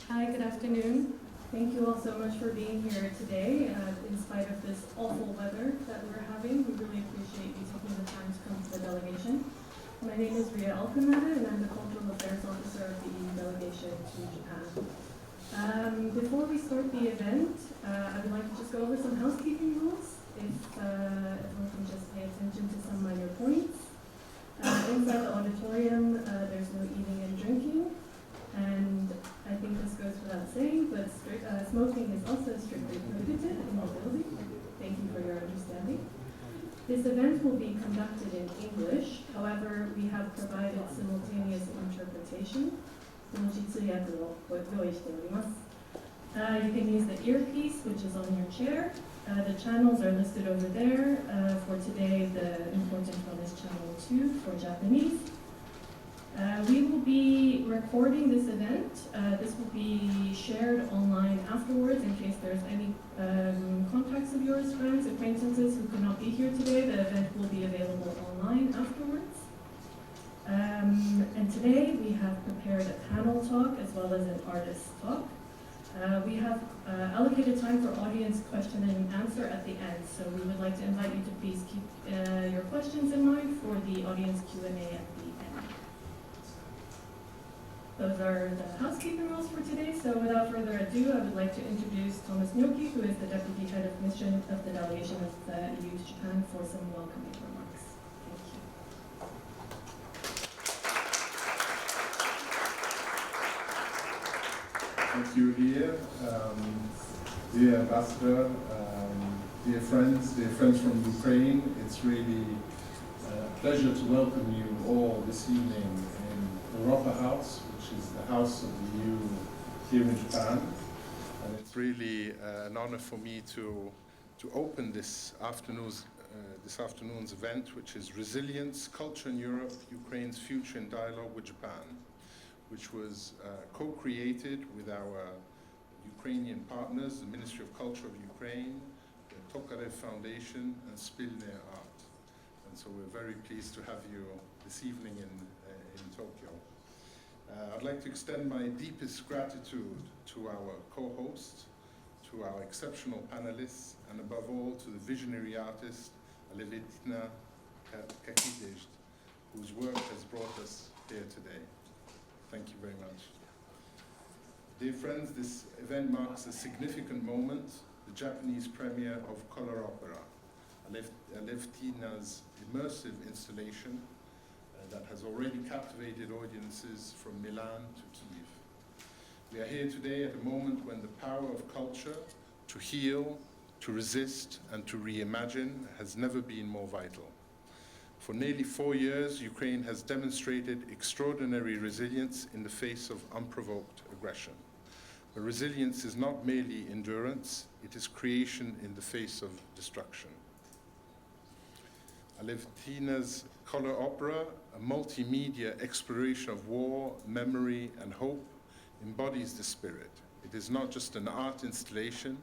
Hi, good afternoon. Thank you all so much for being here today. In spite of this awful weather that we're having, we really appreciate you taking the time to come to the delegation. My name is Ria Alkanada, and I'm the Cultural Affairs Officer of the EU Delegation to Japan. Before we start the event, I would like to just go over some housekeeping rules, if everyone can just pay attention to some minor points. Inside the auditorium, there's no eating and drinking. And I think this goes without saying, but smoking is also strictly prohibited in the building. Thank you for your understanding. This event will be conducted in English. However, we have provided simultaneous interpretation. You can use the earpiece, which is on your chair. The channels are listed over there. For today, the important one is channel 2 for Japanese. We will be recording this event. This will be shared online afterwards in case there's any contacts of yours, friends, acquaintances who could not be here today. The event will be available online afterwards. And today we have prepared a panel talk as well as an artist talk. We have allocated time for audience question and answer at the end, so we would like to invite you to please keep your questions in mind for the audience Q&A at the end. Those are the housekeeping rules for today, so without further ado, I would like to introduce Thomas Gnocchi, who is the Deputy Head of Mission of the Delegation of the EU to Japan, for some welcoming remarks. Thank you, Ria. Dear Ambassador, dear friends from Ukraine, it's really a pleasure to welcome you all this evening in Europa House, which is the House of the EU here in Japan. And it's really an honor for me to open this afternoon's event, which is Resilience, Culture in Europe, Ukraine's Future in Dialogue with Japan, which was co-created with our Ukrainian partners, the Ministry of Culture of Ukraine, the Tokarev Foundation, and Spilne Art. And so we're very pleased to have you this evening in Tokyo. I'd like to extend my deepest gratitude to our co-hosts, to our exceptional panelists, and above all to the visionary artist, Alevtina Kakhidze, whose work has brought us here today. Thank you very much. Dear friends, this event marks a significant moment, the Japanese premiere of Coloropera, Alevtina's immersive installation that has already captivated audiences from Milan to Kyiv. We are here today at a moment when the power of culture to heal, to resist, and to reimagine has never been more vital. For nearly 4 years, Ukraine has demonstrated extraordinary resilience in the face of unprovoked aggression. But resilience is not merely endurance, it is creation in the face of destruction. Alevtina's Coloropera, a multimedia exploration of war, memory, and hope, embodies the spirit. It is not just an art installation,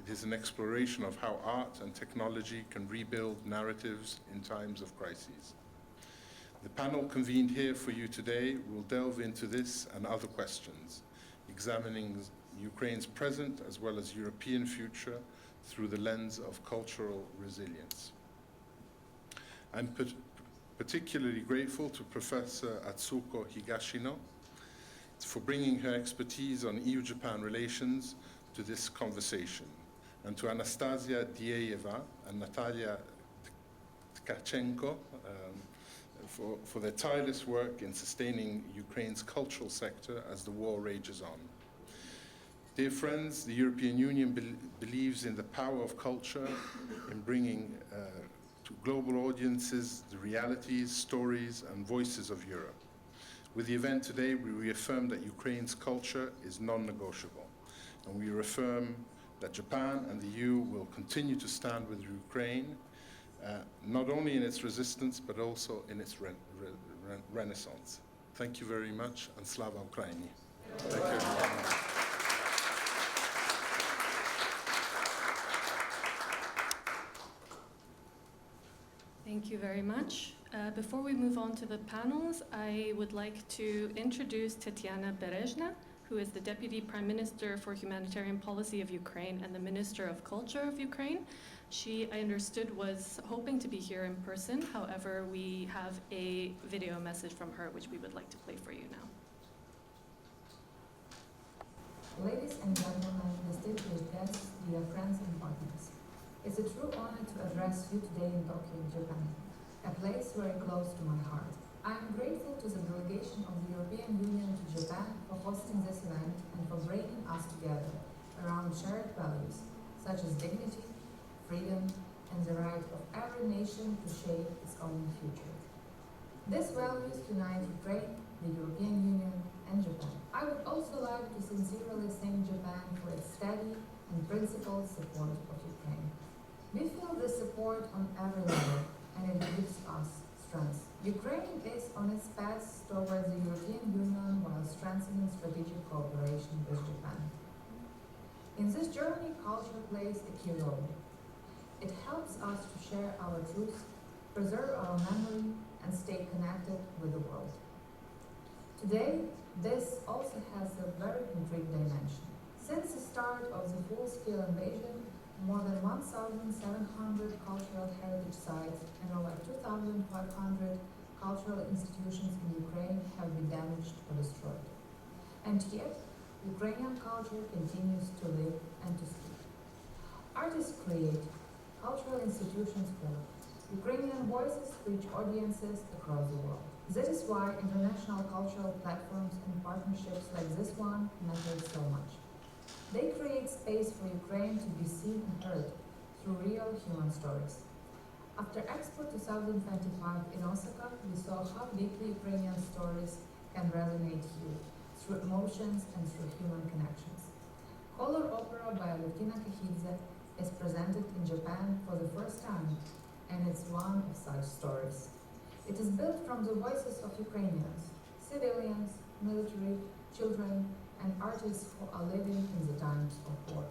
it is an exploration of how art and technology can rebuild narratives in times of crises. The panel convened here for you today will delve into this and other questions, examining Ukraine's present as well as European future through the lens of cultural resilience. I'm particularly grateful to Professor Atsuko Higashino for bringing her expertise on EU-Japan relations to this conversation, and to Anastasia Dieyeva and Natalia Tkachenko for their tireless work in sustaining Ukraine's cultural sector as the war rages on. Dear friends, the European Union believes in the power of culture in bringing to global audiences the realities, stories, and voices of Europe. With the event today, we reaffirm that Ukraine's culture is non-negotiable, and we reaffirm that Japan and the EU will continue to stand with Ukraine, not only in its resistance, but also in its renaissance. Thank you very much, and Slava Ukraini. Thank you. Thank you very much. Before we move on to the panels, I would like to introduce Tatiana Berezhna, who is the Deputy Prime Minister for Humanitarian Policy of Ukraine and the Minister of Culture of Ukraine. She, I understood, was hoping to be here in person. However, we have a video message from her, which we would like to play for you now. Ladies and gentlemen, distinguished guests, dear friends and partners, it's a true honor to address you today in Tokyo, Japan, a place very close to my heart. I am grateful to the delegation of the European Union to Japan for hosting this event and for bringing us together around shared values such as dignity, freedom, and the right of every nation to shape its own future. These values unite Ukraine, the European Union, and Japan. I would also like to sincerely thank Japan for its steady and principled support of Ukraine. We feel this support on every level, and it gives us strength. Ukraine is on its path towards the European Union while strengthening strategic cooperation with Japan. In this journey, culture plays a key role. It helps us to share our truth, preserve our memory, and stay connected with the world. Today, this also has a very concrete dimension. Since the start of the full-scale invasion, more than 1,700 cultural heritage sites and over 2,500 cultural institutions in Ukraine have been damaged or destroyed. And yet, Ukrainian culture continues to live and to speak. Artists create, cultural institutions work. Ukrainian voices reach audiences across the world. This is why international cultural platforms and partnerships like this one matter so much. They create space for Ukraine to be seen and heard through real human stories. After Expo 2025 in Osaka, we saw how deeply Ukrainian stories can resonate here, through emotions and through human connections. Coloropera by Alevtina Kakhidze is presented in Japan for the first time, and it's one of such stories. It is built from the voices of Ukrainians, civilians, military, children, and artists who are living in the times of war.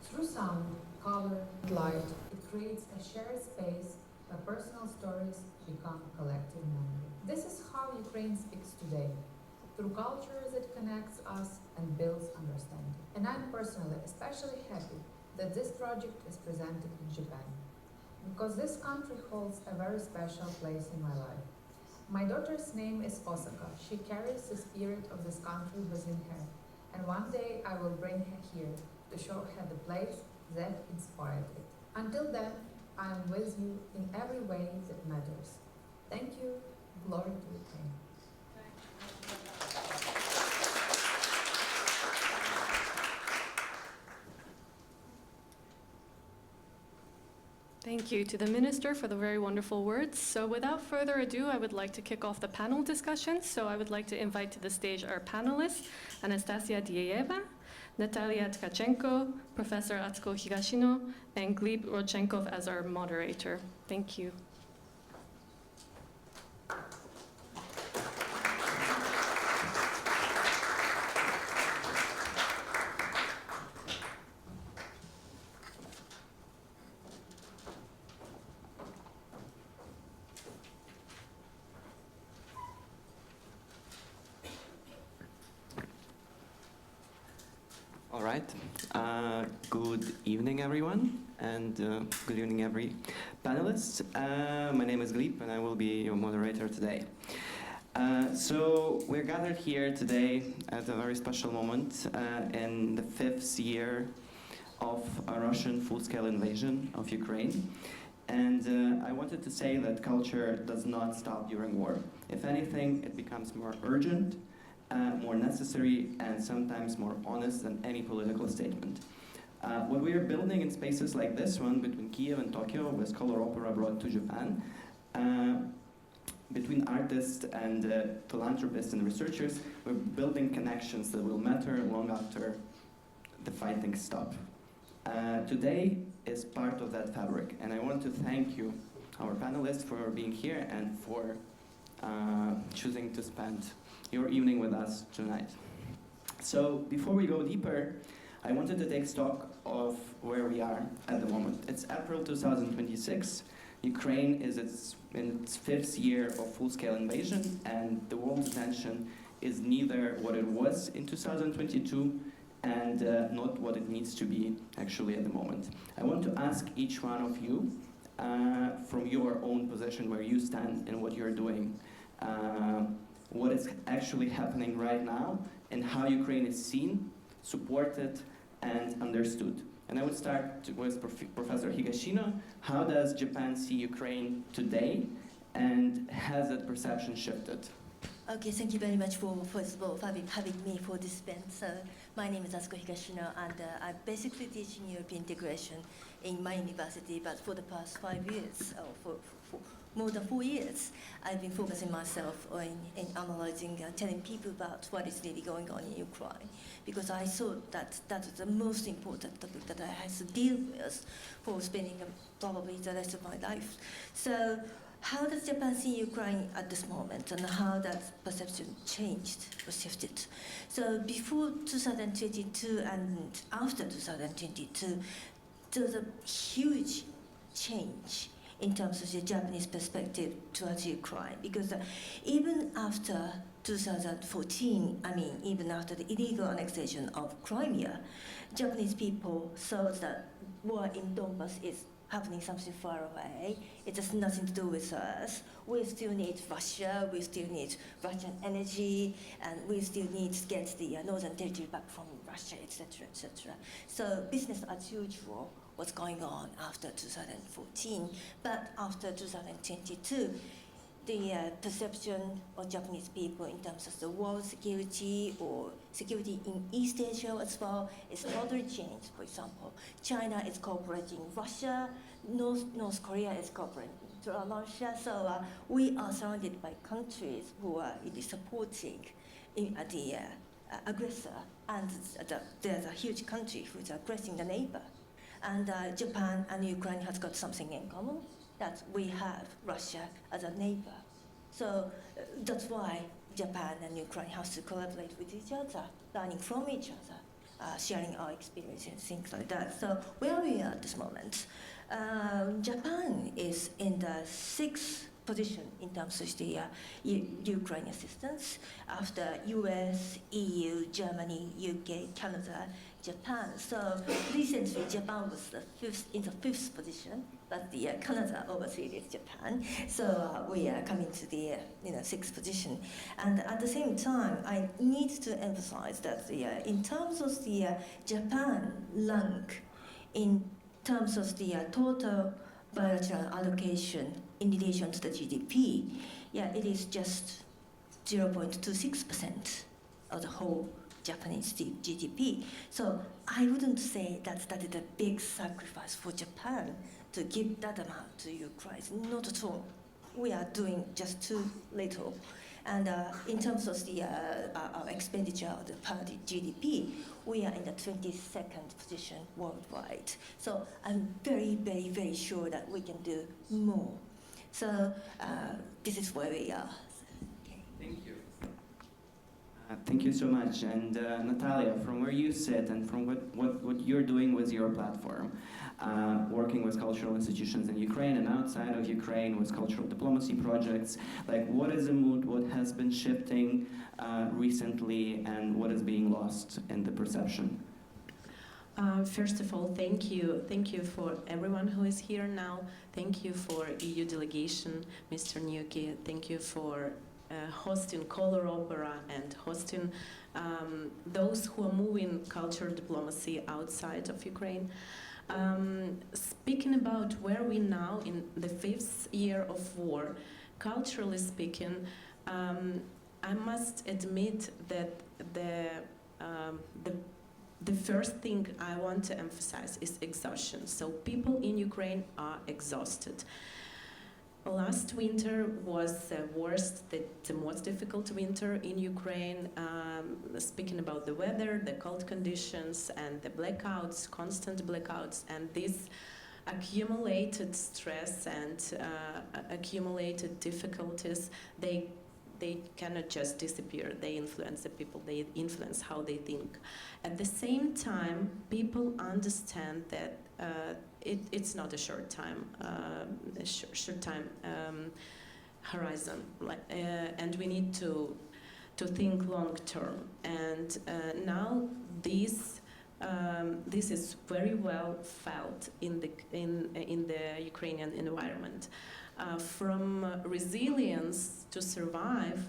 Through sound, color, and light, it creates a shared space where personal stories become collective memory. This is how Ukraine speaks today, through culture that connects us and builds understanding. And I'm personally especially happy that this project is presented in Japan, because this country holds a very special place in my life. My daughter's name is Osaka. She carries the spirit of this country within her, and one day I will bring her here to show her the place that inspired it. Until then, I am with you in every way that matters. Thank you. Glory to Ukraine. Thank you to the Minister for the very wonderful words. So without further ado, I would like to kick off the panel discussion. So I would like to invite to the stage our panelists, Anastasia Dieyeva, Natalia Tkachenko, Professor Atsuko Higashino, and Gleb Rodchenkov as our moderator. Thank you. All right. Good evening, everyone, and good evening, every panelist. My name is Gleb, and I will be your moderator today. So we're gathered here today at a very special moment in the 5th year of a Russian full-scale invasion of Ukraine. And I wanted to say that culture does not stop during war. If anything, it becomes more urgent, more necessary, and sometimes more honest than any political statement. What we are building in spaces like this one, between Kiev and Tokyo, with Coloropera brought to Japan, between artists and philanthropists and researchers, we're building connections that will matter long after the fighting stops. Today is part of that fabric, and I want to thank you, our panelists, for being here and for choosing to spend your evening with us tonight. So before we go deeper, I wanted to take stock of where we are at the moment. It's April 2026. Ukraine is in its 5th year of full-scale invasion, and the world's attention is neither what it was in 2022 and not what it needs to be actually at the moment. I want to ask each one of you, from your own position where you stand and what you're doing, what is actually happening right now and how Ukraine is seen, supported, and understood. And I would start with Professor Higashino. How does Japan see Ukraine today, and has that perception shifted? Okay, thank you very much for, first of all, for having me for this event. So, my name is Asuko Higashino, and I'm basically teaching European integration in my university, but for the past 5 years, or for more than 4 years, I've been focusing myself on in analyzing, telling people about what is really going on in Ukraine, because I thought that that is the most important topic that I have to deal with for spending probably the rest of my life. So, how does Japan see Ukraine at this moment, and how that perception changed or shifted? So before 2022 and after 2022, there was a huge change in terms of the Japanese perspective towards Ukraine, because even after 2014, I mean, even after the illegal annexation of Crimea, Japanese people thought that war in Donbass is happening something far away. It has nothing to do with us. We still need Russia, we still need Russian energy, and we still need to get the northern territory back from Russia, etc., etc. So business as usual was going on after 2014. But after 2022, the perception of Japanese people in terms of the world security or security in East Asia as well is totally changed. For example, China is cooperating with Russia, North Korea is cooperating with Russia. So we are surrounded by countries who are really supporting the aggressor, and there's a huge country who is aggressing the neighbor. And Japan and Ukraine has got something in common, that we have Russia as a neighbor. So that's why Japan and Ukraine have to collaborate with each other, learning from each other, sharing our experiences, things like that. So where we are at this moment, Japan is in the 6th position in terms of the Ukraine assistance, after US, EU, Germany, UK, Canada, Japan. So recently Japan was in the 5th position, but the Canada overseas Japan. So we are coming to the 6th position. And at the same time, I need to emphasize that in terms of the Japan rank, in terms of the total bilateral allocation in relation to the GDP, it is just 0.26% of the whole Japanese GDP. So I wouldn't say that that is a big sacrifice for Japan to give that amount to Ukraine. Not at all. We are doing just too little. And in terms of the our expenditure of the per GDP, we are in the 22nd position worldwide. So I'm very, very, very sure that we can do more. So this is where we are. Okay. Thank you. Thank you so much. And Natalia, from where you sit and from what you're doing with your platform, working with cultural institutions in Ukraine and outside of Ukraine with cultural diplomacy projects, like what is the mood, what has been shifting recently, and what is being lost in the perception? First of all, thank you. Thank you for everyone who is here now. Thank you for EU delegation, Mr. Nyuki. Thank you for hosting Coloropera and hosting those who are moving cultural diplomacy outside of Ukraine. Speaking about where we now in the 5th year of war, culturally speaking, I must admit that the first thing I want to emphasize is exhaustion. So people in Ukraine are exhausted. Last winter was the worst, the most difficult winter in Ukraine, speaking about the weather, the cold conditions, and the blackouts, constant blackouts, and this accumulated stress and accumulated difficulties, they cannot just disappear. They influence the people, they influence how they think. At the same time, people understand that it's not a short time horizon, and we need to to think long term. And now this is very well felt in the Ukrainian environment. From resilience to survive,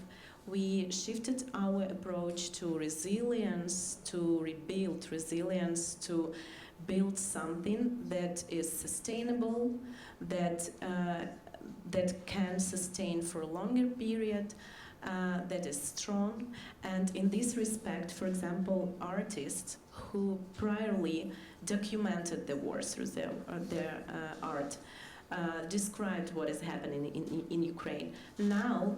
we shifted our approach to resilience, to rebuild resilience, to build something that is sustainable, that can sustain for a longer period, that is strong. And in this respect, for example, artists who priorly documented the war through their art described what is happening in Ukraine. Now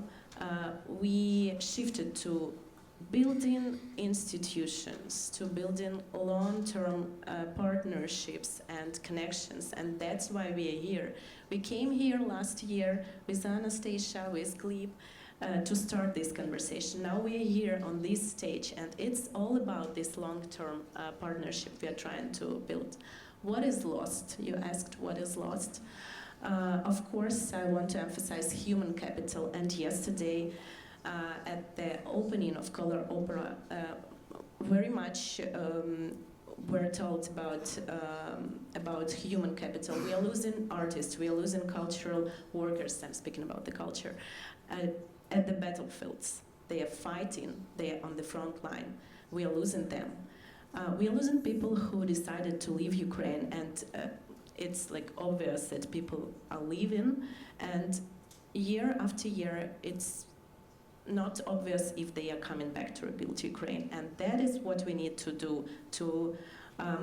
we shifted to building institutions, to building long-term partnerships and connections, and that's why we are here. We came here last year with Anastasia, with Gleb, to start this conversation. Now we are here on this stage, and it's all about this long-term partnership we are trying to build. What is lost? You asked what is lost. Of course, I want to emphasize human capital, and yesterday at the opening of Coloropera, very much we're told about human capital. We are losing artists, we are losing cultural workers, I'm speaking about the culture, at the battlefields. They are fighting, they are on the front line. We are losing them. We are losing people who decided to leave Ukraine, and it's like obvious that people are leaving, and year after year it's not obvious if they are coming back to rebuild Ukraine. And that is what we need to do, to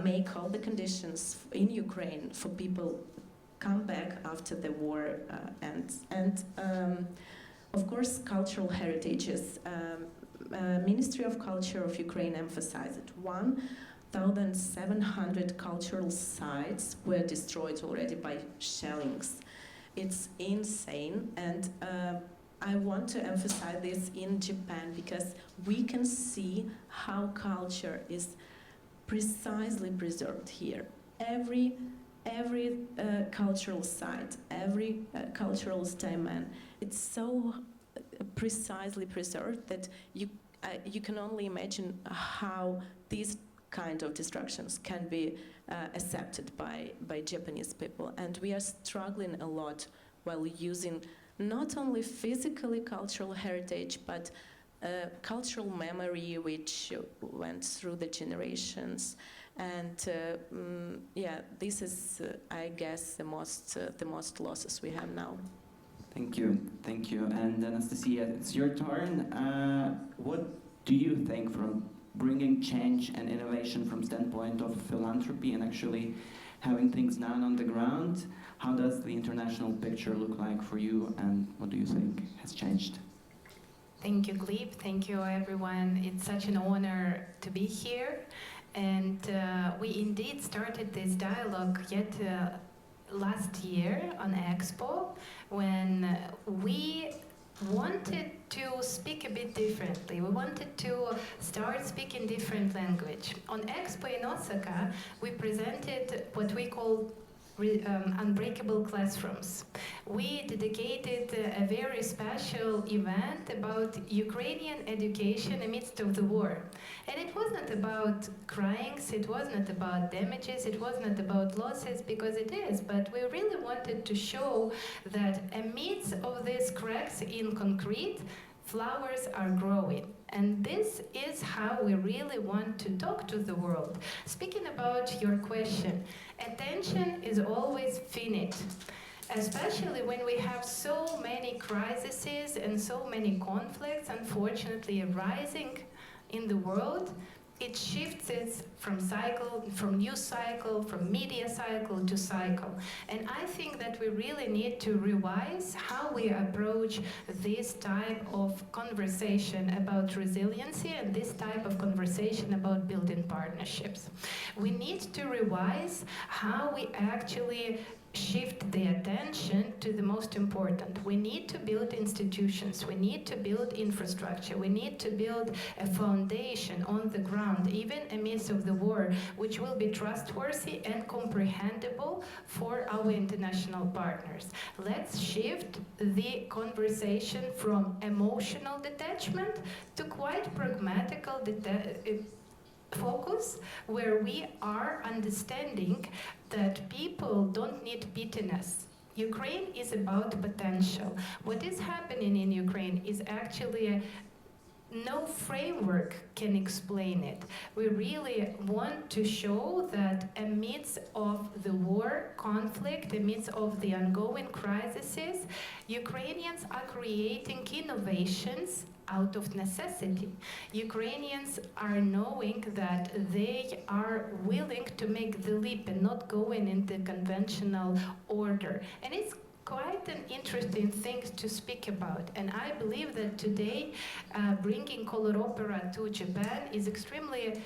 make all the conditions in Ukraine for people come back after the war ends. And of course, cultural heritages. Ministry of Culture of Ukraine emphasized it. 1,700 cultural sites were destroyed already by shellings. It's insane, and I want to emphasize this in Japan because we can see how culture is precisely preserved here. Every cultural site, every cultural statement, it's so precisely preserved that you can only imagine how these kind of destructions can be accepted by Japanese people. And we are struggling a lot while using not only physically cultural heritage, but cultural memory which went through the generations. And yeah, this is, I guess, the most losses we have now. Thank you. And Anastasia, it's your turn. What do you think from bringing change and innovation from standpoint of philanthropy and actually having things down on the ground? How does the international picture look like for you, and what do you think has changed? Thank you, Gleb. Thank you, everyone. It's such an honor to be here. And we indeed started this dialogue yet last year on Expo, when we wanted to speak a bit differently. We wanted to start speaking different language. On Expo in Osaka, we presented what we call unbreakable classrooms. We dedicated a very special event about Ukrainian education amidst of the war. And it was not about cryings, it was not about damages, it was not about losses, because it is, but we really wanted to show that amidst of these cracks in concrete, flowers are growing. And this is how we really want to talk to the world. Speaking about your question, attention is always finite, especially when we have so many crises and so many conflicts, unfortunately, arising in the world. It shifts it from news cycle, from media cycle to cycle. And I think that we really need to revise how we approach this type of conversation about resiliency and this type of conversation about building partnerships. We need to revise how we actually shift the attention to the most important. We need to build institutions, we need to build infrastructure, we need to build a foundation on the ground, even amidst of the war, which will be trustworthy and comprehensible for our international partners. Let's shift the conversation from emotional detachment to quite pragmatical focus, where we are understanding that people don't need bitterness. Ukraine is about potential. What is happening in Ukraine is actually no framework can explain it. We really want to show that amidst of the war, conflict, amidst of the ongoing crises, Ukrainians are creating innovations out of necessity. Ukrainians are knowing that they are willing to make the leap and not going into conventional order. And it's quite an interesting thing to speak about. And I believe that today bringing Coloropera to Japan is extremely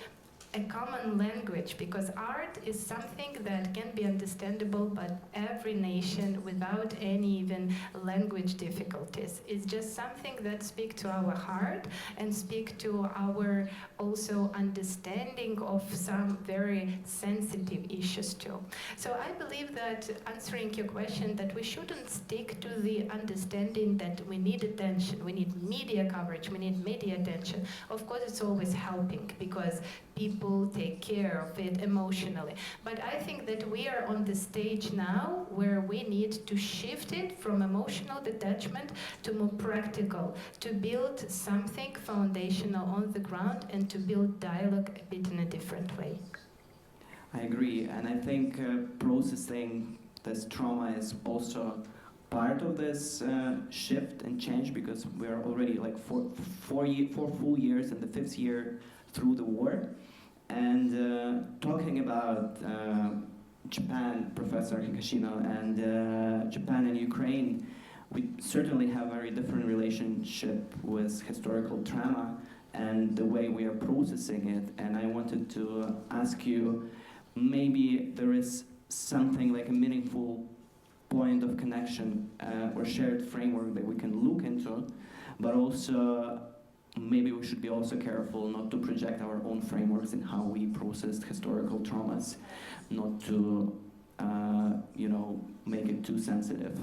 a common language, because art is something that can be understandable by every nation without any even language difficulties. It's just something that speaks to our heart and speak to our also understanding of some very sensitive issues too. So I believe that, answering your question, that we shouldn't stick to the understanding that we need attention, we need media coverage, we need media attention. Of course, it's always helping because people take care of it emotionally. But I think that we are on the stage now where we need to shift it from emotional detachment to more practical, to build something foundational on the ground and to build dialogue a bit in a different way. I agree, and I think processing this trauma is also part of this shift and change, because we're already like four full years in the 5th year through the war. And talking about Japan, Professor Higashino, and Japan and Ukraine, we certainly have a very different relationship with historical trauma and the way we are processing it. And I wanted to ask you, maybe there is something like a meaningful point of connection or shared framework that we can look into, but also maybe we should be also careful not to project our own frameworks in how we process historical traumas, not to, make it too sensitive.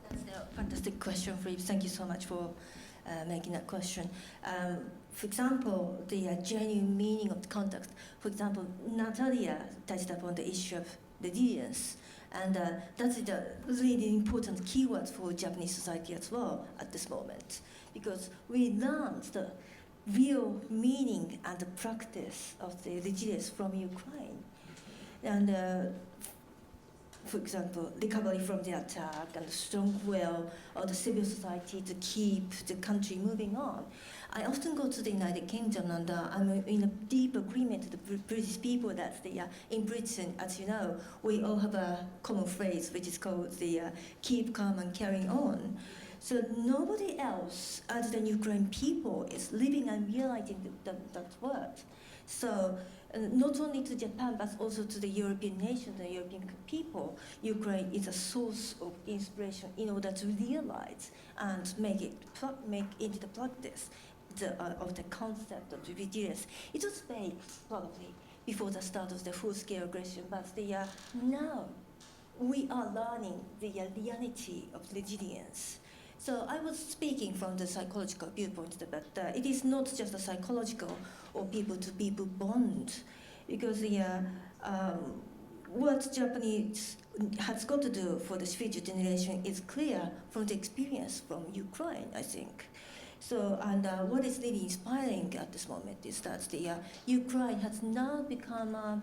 That's a fantastic question, Philippe. Thank you so much for making that question. For example, the genuine meaning of the context. For example, Natalia touched upon the issue of resilience, and that's the really important keyword for Japanese society as well at this moment, because we learned the real meaning and the practice of the resilience from Ukraine. And for example, recovery from the attack and the strong will of the civil society to keep the country moving on. I often go to the United Kingdom, and I'm in a deep agreement with the British people that in Britain, as you know, we all have a common phrase which is called the keep calm and carrying on. So nobody else other than Ukrainian people is living and realizing that word. So not only to Japan, but also to the European nations, the European people, Ukraine is a source of inspiration in order to realize and make into the practice of the concept of resilience. It was vague, probably, before the start of the full-scale aggression, but now we are learning the reality of resilience. So I was speaking from the psychological viewpoint, but it is not just a psychological or people-to-people bond, because what Japanese has got to do for the future generation is clear from the experience from Ukraine, I think. So, and what is really inspiring at this moment is that Ukraine has now become a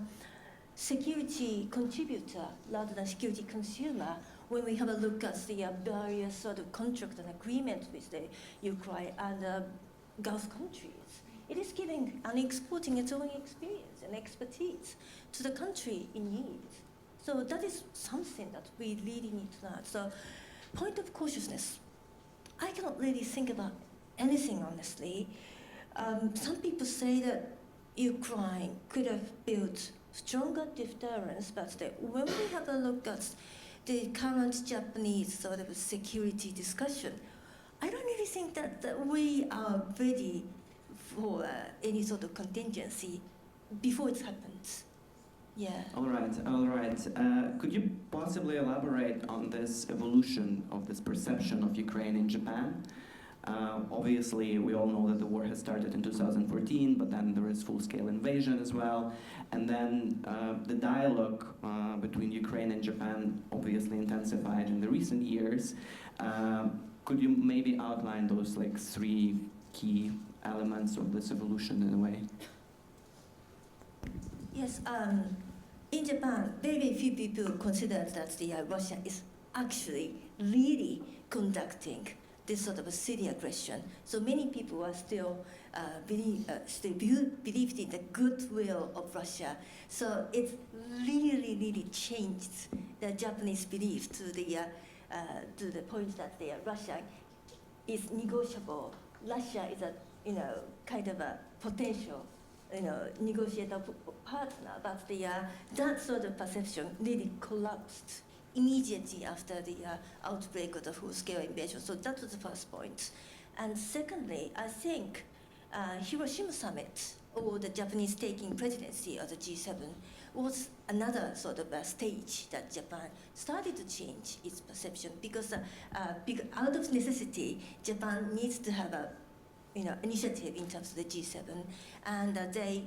security contributor rather than security consumer. When we have a look at the various sort of contracts and agreements with the Ukraine and Gulf countries, it is giving and exporting its own experience and expertise to the country in need. So that is something that we really need to learn. So, point of cautiousness. I cannot really think about anything, honestly. Some people say that Ukraine could have built stronger difference, but when we have a look at the current Japanese sort of security discussion, I don't really think that we are ready for any sort of contingency before it happens. Yeah. All right. Could you possibly elaborate on this evolution of this perception of Ukraine in Japan? Obviously, we all know that the war has started in 2014, but then there is full-scale invasion as well. And then the dialogue between Ukraine and Japan obviously intensified in the recent years. Could you maybe outline those like three key elements of this evolution in a way? Yes, in Japan, very few people consider that Russia is actually really conducting this sort of a city aggression. So many people are still believed in the goodwill of Russia. So it's really changed the Japanese belief to the point that Russia is negotiable. Russia is a kind of a potential negotiator partner, but that sort of perception really collapsed immediately after the outbreak of the full-scale invasion. So that was the first point. And secondly, I think Hiroshima summit, or the Japanese taking presidency of the G7, was another sort of a stage that Japan started to change its perception, because out of necessity, Japan needs to have a initiative in terms of the G7, and they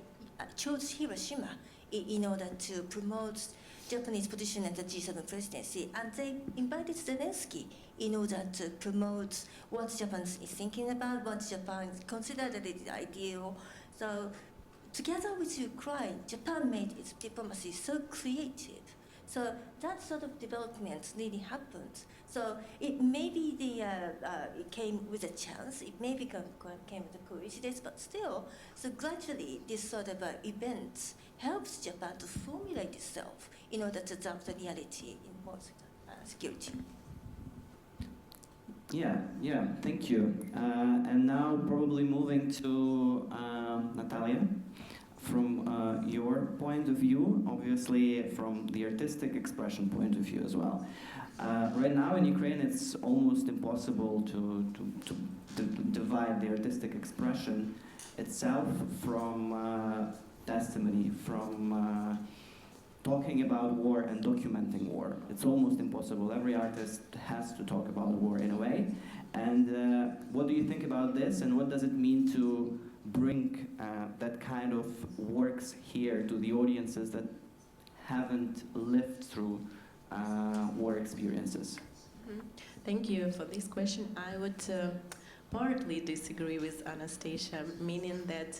chose Hiroshima in order to promote Japanese position at the G7 presidency, and they invited Zelensky in order to promote what Japan is thinking about, what Japan considered as ideal. So together with Ukraine, Japan made its diplomacy so creative. So that sort of development really happened. So it maybe it came with a chance, it maybe came with a coincidence, but still, so gradually this sort of event helps Japan to formulate itself in order to adapt the reality in more security. Yeah, thank you. And now probably moving to Natalia. From your point of view, obviously from the artistic expression point of view as well. Right now in Ukraine, it's almost impossible to divide the artistic expression itself from testimony, from talking about war and documenting war. It's almost impossible. Every artist has to talk about war in a way. And what do you think about this, and what does it mean to bring that kind of works here to the audiences that haven't lived through war experiences? Mm-hmm. Thank you for this question. I would partly disagree with Anastasia, meaning that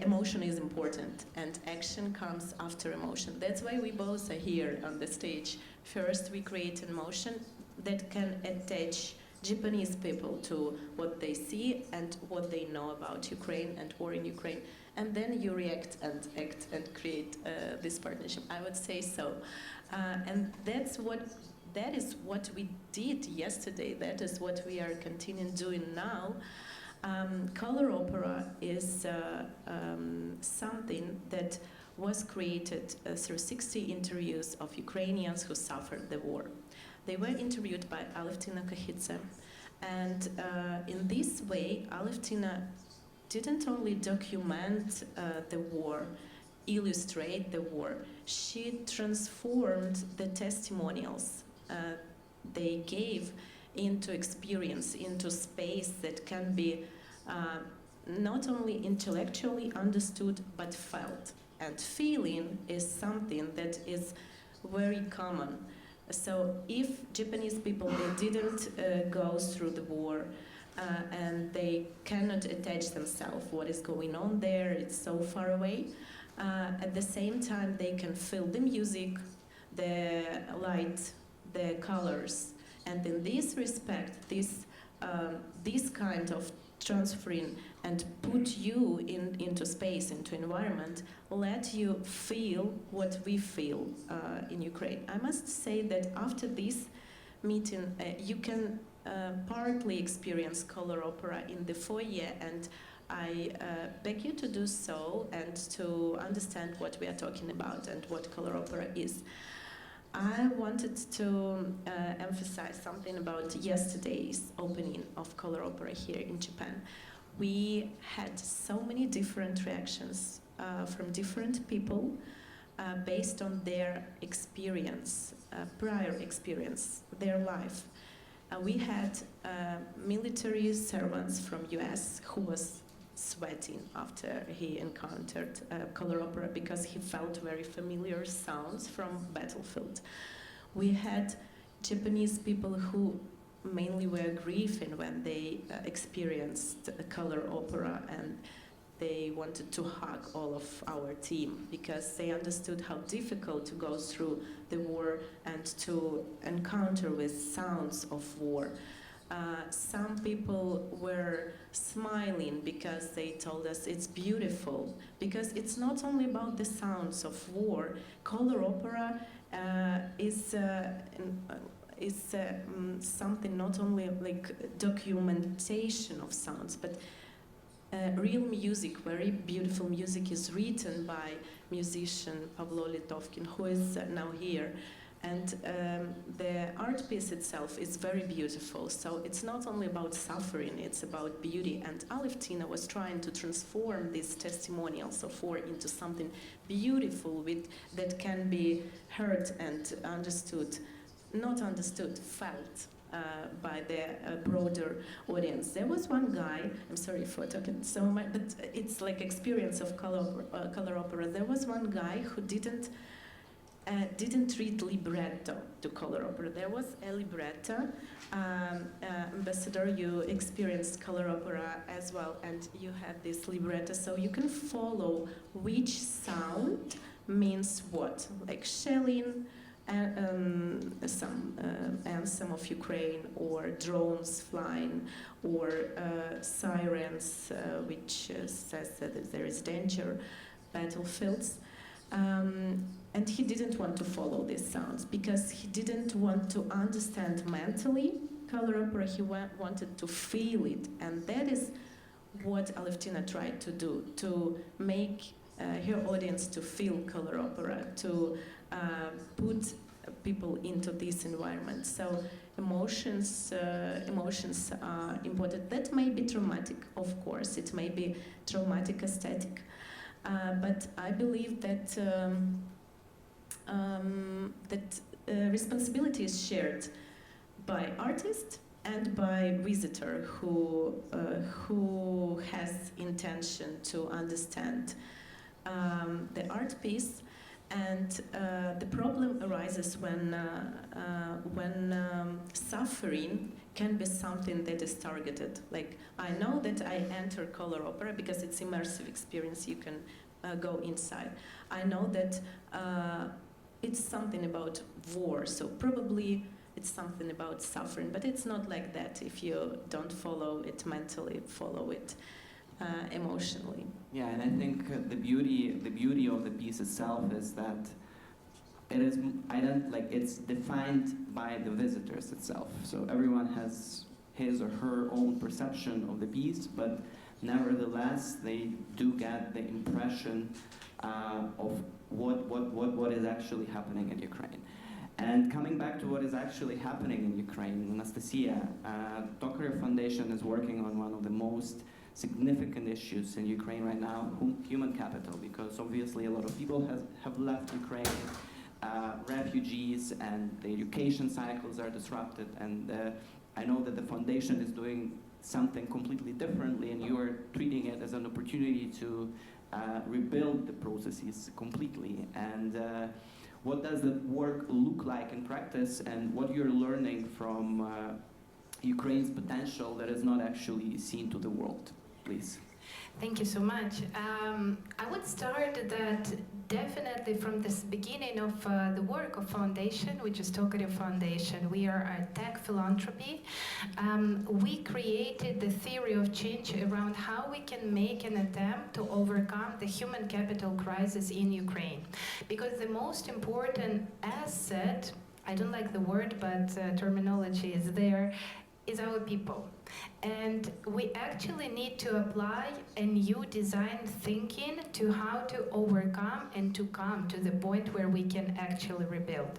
emotion is important and action comes after emotion. That's why we both are here on the stage. First, we create emotion that can attach Japanese people to what they see and what they know about Ukraine and war in Ukraine. And then you react and act and create this partnership. I would say so. And that is what we did yesterday. That is what we are continuing doing now. Coloropera is something that was created through 60 interviews of Ukrainians who suffered the war. They were interviewed by Alevtina Kakhidze, and in this way, Alevtina didn't only document the war, illustrate the war, she transformed the testimonials they gave into experience, into space that can be not only intellectually understood, but felt. And feeling is something that is very common. So if Japanese people, they didn't go through the war and they cannot attach themselves what is going on there, it's so far away. At the same time, they can feel the music, the light, the colors. And in this respect, this kind of transferring and put you into space, into environment, let you feel what we feel in Ukraine. I must say that after this meeting, you can partly experience Coloropera in the foyer, and I beg you to do so and to understand what we are talking about and what Coloropera is. I wanted to emphasize something about yesterday's opening of Coloropera here in Japan. We had so many different reactions from different people based on their experience, prior experience, their life. We had military servants from US who was sweating after he encountered Coloropera because he felt very familiar sounds from battlefield. We had Japanese people who mainly were grieving when they experienced Coloropera, and they wanted to hug all of our team because they understood how difficult to go through the war and to encounter with sounds of war. Some people were smiling because they told us it's beautiful, because it's not only about the sounds of war. Coloropera is something not only like documentation of sounds, but real music, very beautiful music is written by musician Pavlo Litovkin, who is now here. And the art piece itself is very beautiful. So it's not only about suffering, it's about beauty. And Alevtina was trying to transform these testimonials of war into something beautiful that can be heard and understood, not understood, felt by the broader audience. There was one guy, I'm sorry for talking so much, but it's like experience of Coloropera. There was one guy who didn't read libretto to Coloropera. There was a libretto. Ambassador, you experienced Coloropera as well, and you had this libretto, so you can follow which sound means what, like shelling, some anthem of Ukraine, or drones flying, or sirens, which says that there is danger, battlefields. And he didn't want to follow these sounds because he didn't want to understand mentally Coloropera. He wanted to feel it, and that is what Alevtina tried to do, to make her audience to feel Coloropera, to put people into this environment. So emotions are important. That may be traumatic, of course. It may be traumatic aesthetic. But I believe that responsibility is shared by artist and by visitor who has intention to understand the art piece. And the problem arises when suffering can be something that is targeted. Like, I know that I enter Coloropera because it's immersive experience, you can go inside. I know that it's something about war, so probably it's something about suffering, but it's not like that if you don't follow it mentally, follow it emotionally. Yeah, and I think the beauty of the piece itself is that it's defined by the visitors itself. So everyone has his or her own perception of the piece, but nevertheless they do get the impression of what is actually happening in Ukraine. And coming back to what is actually happening in Ukraine, Anastasia, Tokarev Foundation is working on one of the most significant issues in Ukraine right now, human capital, because obviously a lot of people have left Ukraine, refugees, and the education cycles are disrupted. And I know that the foundation is doing something completely differently, and you are treating it as an opportunity to rebuild the processes completely. And what does that work look like in practice, and what you're learning from Ukraine's potential that is not actually seen to the world, please? Thank you so much. I would start that definitely from this beginning of the work of foundation, which is Tokarev Foundation. We are a tech philanthropy. We created the theory of change around how we can make an attempt to overcome the human capital crisis in Ukraine. Because the most important asset, I don't like the word, but terminology is there, is our people. And we actually need to apply a new design thinking to how to overcome and to come to the point where we can actually rebuild.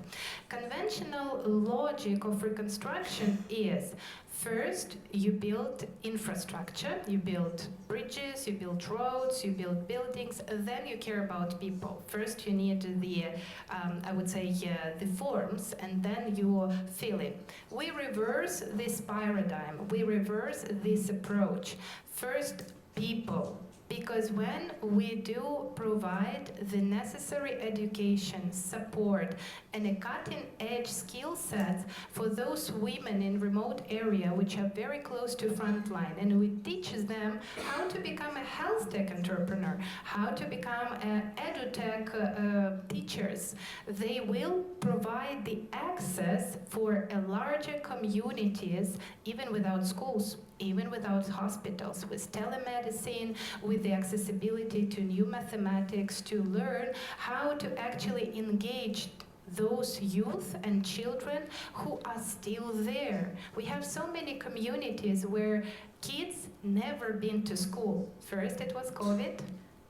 Conventional logic of reconstruction is first, you build infrastructure, you build bridges, you build roads, you build buildings, then you care about people. First, you need the, I would say, the forms, and then you fill it. We reverse this paradigm, we reverse this approach. First, people. Because when we do provide the necessary education, support, and a cutting-edge skill set for those women in remote area which are very close to frontline, and we teach them how to become a health tech entrepreneur, how to become edutech teachers, they will provide the access for a larger communities, even without schools, even without hospitals, with telemedicine, with the accessibility to new mathematics, to learn how to actually engage those youth and children who are still there. We have so many communities where kids never been to school. First it was COVID,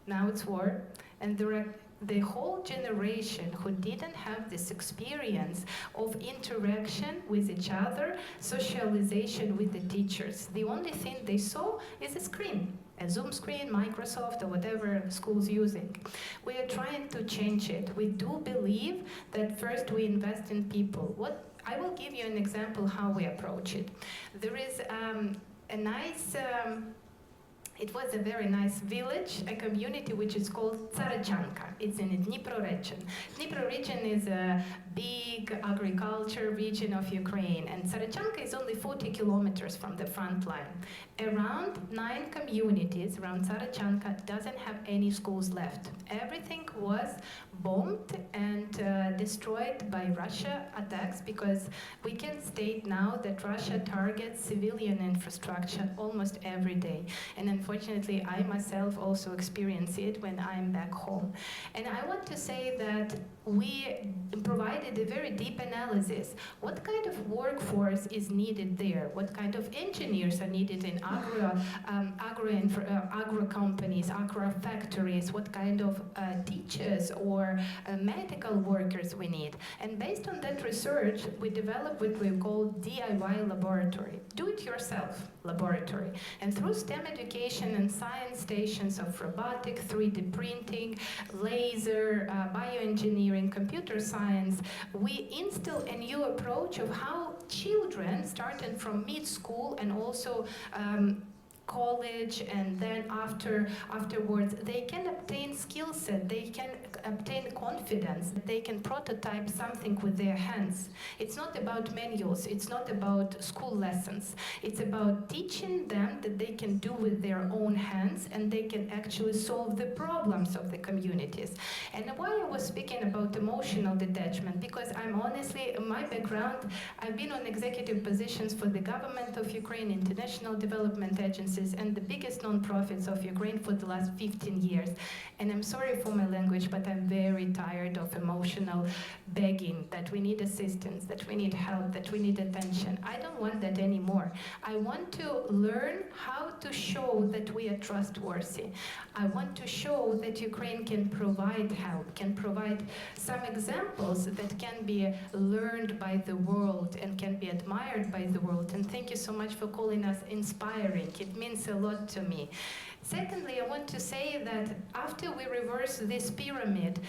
now it's war, and the whole generation who didn't have this experience of interaction with each other, socialization with the teachers. The only thing they saw is a screen, a Zoom screen, Microsoft, or whatever school's using. We are trying to change it. We do believe that first we invest in people. I will give you an example how we approach it. There is a nice it was a very nice village, a community which is called Tsarachanka. It's in the Dnipro region. Dnipro region is a big agriculture region of Ukraine, and Tsarachanka is only 40 kilometers from the front line. Around 9 communities around Tsarachanka doesn't have any schools left. Everything was bombed and destroyed by Russia attacks, because we can state now that Russia targets civilian infrastructure almost every day. And unfortunately, I myself also experience it when I'm back home. And I want to say that we provided a very deep analysis. What kind of workforce is needed there? What kind of engineers are needed in agro companies, agro factories? What kind of teachers or medical workers we need? And based on that research, we developed what we call DIY laboratory, do-it-yourself laboratory. And through STEM education and science stations of robotics, 3D printing, laser, bioengineering, computer science, we instill a new approach of how children, starting from mid-school and also college, and then afterwards, they can obtain skill set, they can obtain confidence, they can prototype something with their hands. It's not about manuals, it's not about school lessons. It's about teaching them that they can do with their own hands, and they can actually solve the problems of the communities. And why I was speaking about emotional detachment, because I'm honestly, my background, I've been on executive positions for the government of Ukraine, international development agencies, and the biggest non-profits of Ukraine for the last 15 years. And I'm sorry for my language, but I'm very tired of emotional begging that we need assistance, that we need help, that we need attention. I don't want that anymore. I want to learn how to show that we are trustworthy. I want to show that Ukraine can provide help, can provide some examples that can be learned by the world and can be admired by the world. And thank you so much for calling us inspiring. It means a lot to me. Secondly, I want to say that after we reverse this pyramid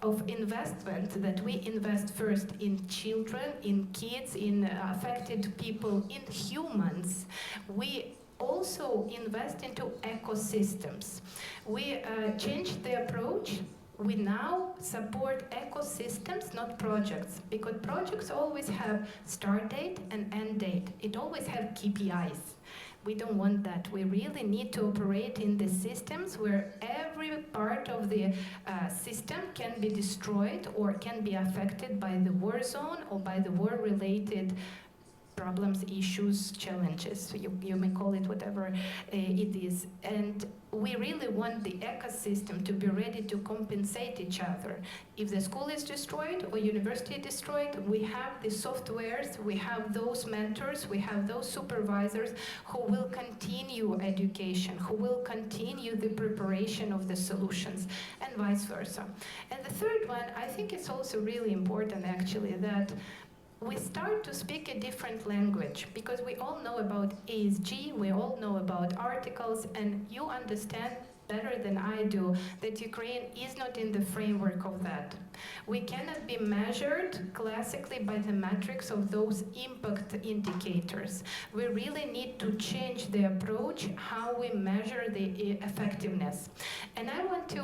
of investment, that we invest first in children, in kids, in affected people, in humans, we also invest into ecosystems. We changed the approach. We now support ecosystems, not projects, because projects always have start date and end date. It always have KPIs. We don't want that. We really need to operate in the systems where every part of the system can be destroyed or can be affected by the war zone or by the war-related problems, issues, challenges. You may call it whatever it is. And we really want the ecosystem to be ready to compensate each other. If the school is destroyed or university destroyed, we have the softwares, we have those mentors, we have those supervisors who will continue education, who will continue the preparation of the solutions, and vice versa. And the third one, I think it's also really important actually, that we start to speak a different language, because we all know about ESG, we all know about articles, and you understand better than I do that Ukraine is not in the framework of that. We cannot be measured classically by the metrics of those impact indicators. We really need to change the approach, how we measure the effectiveness. And I want to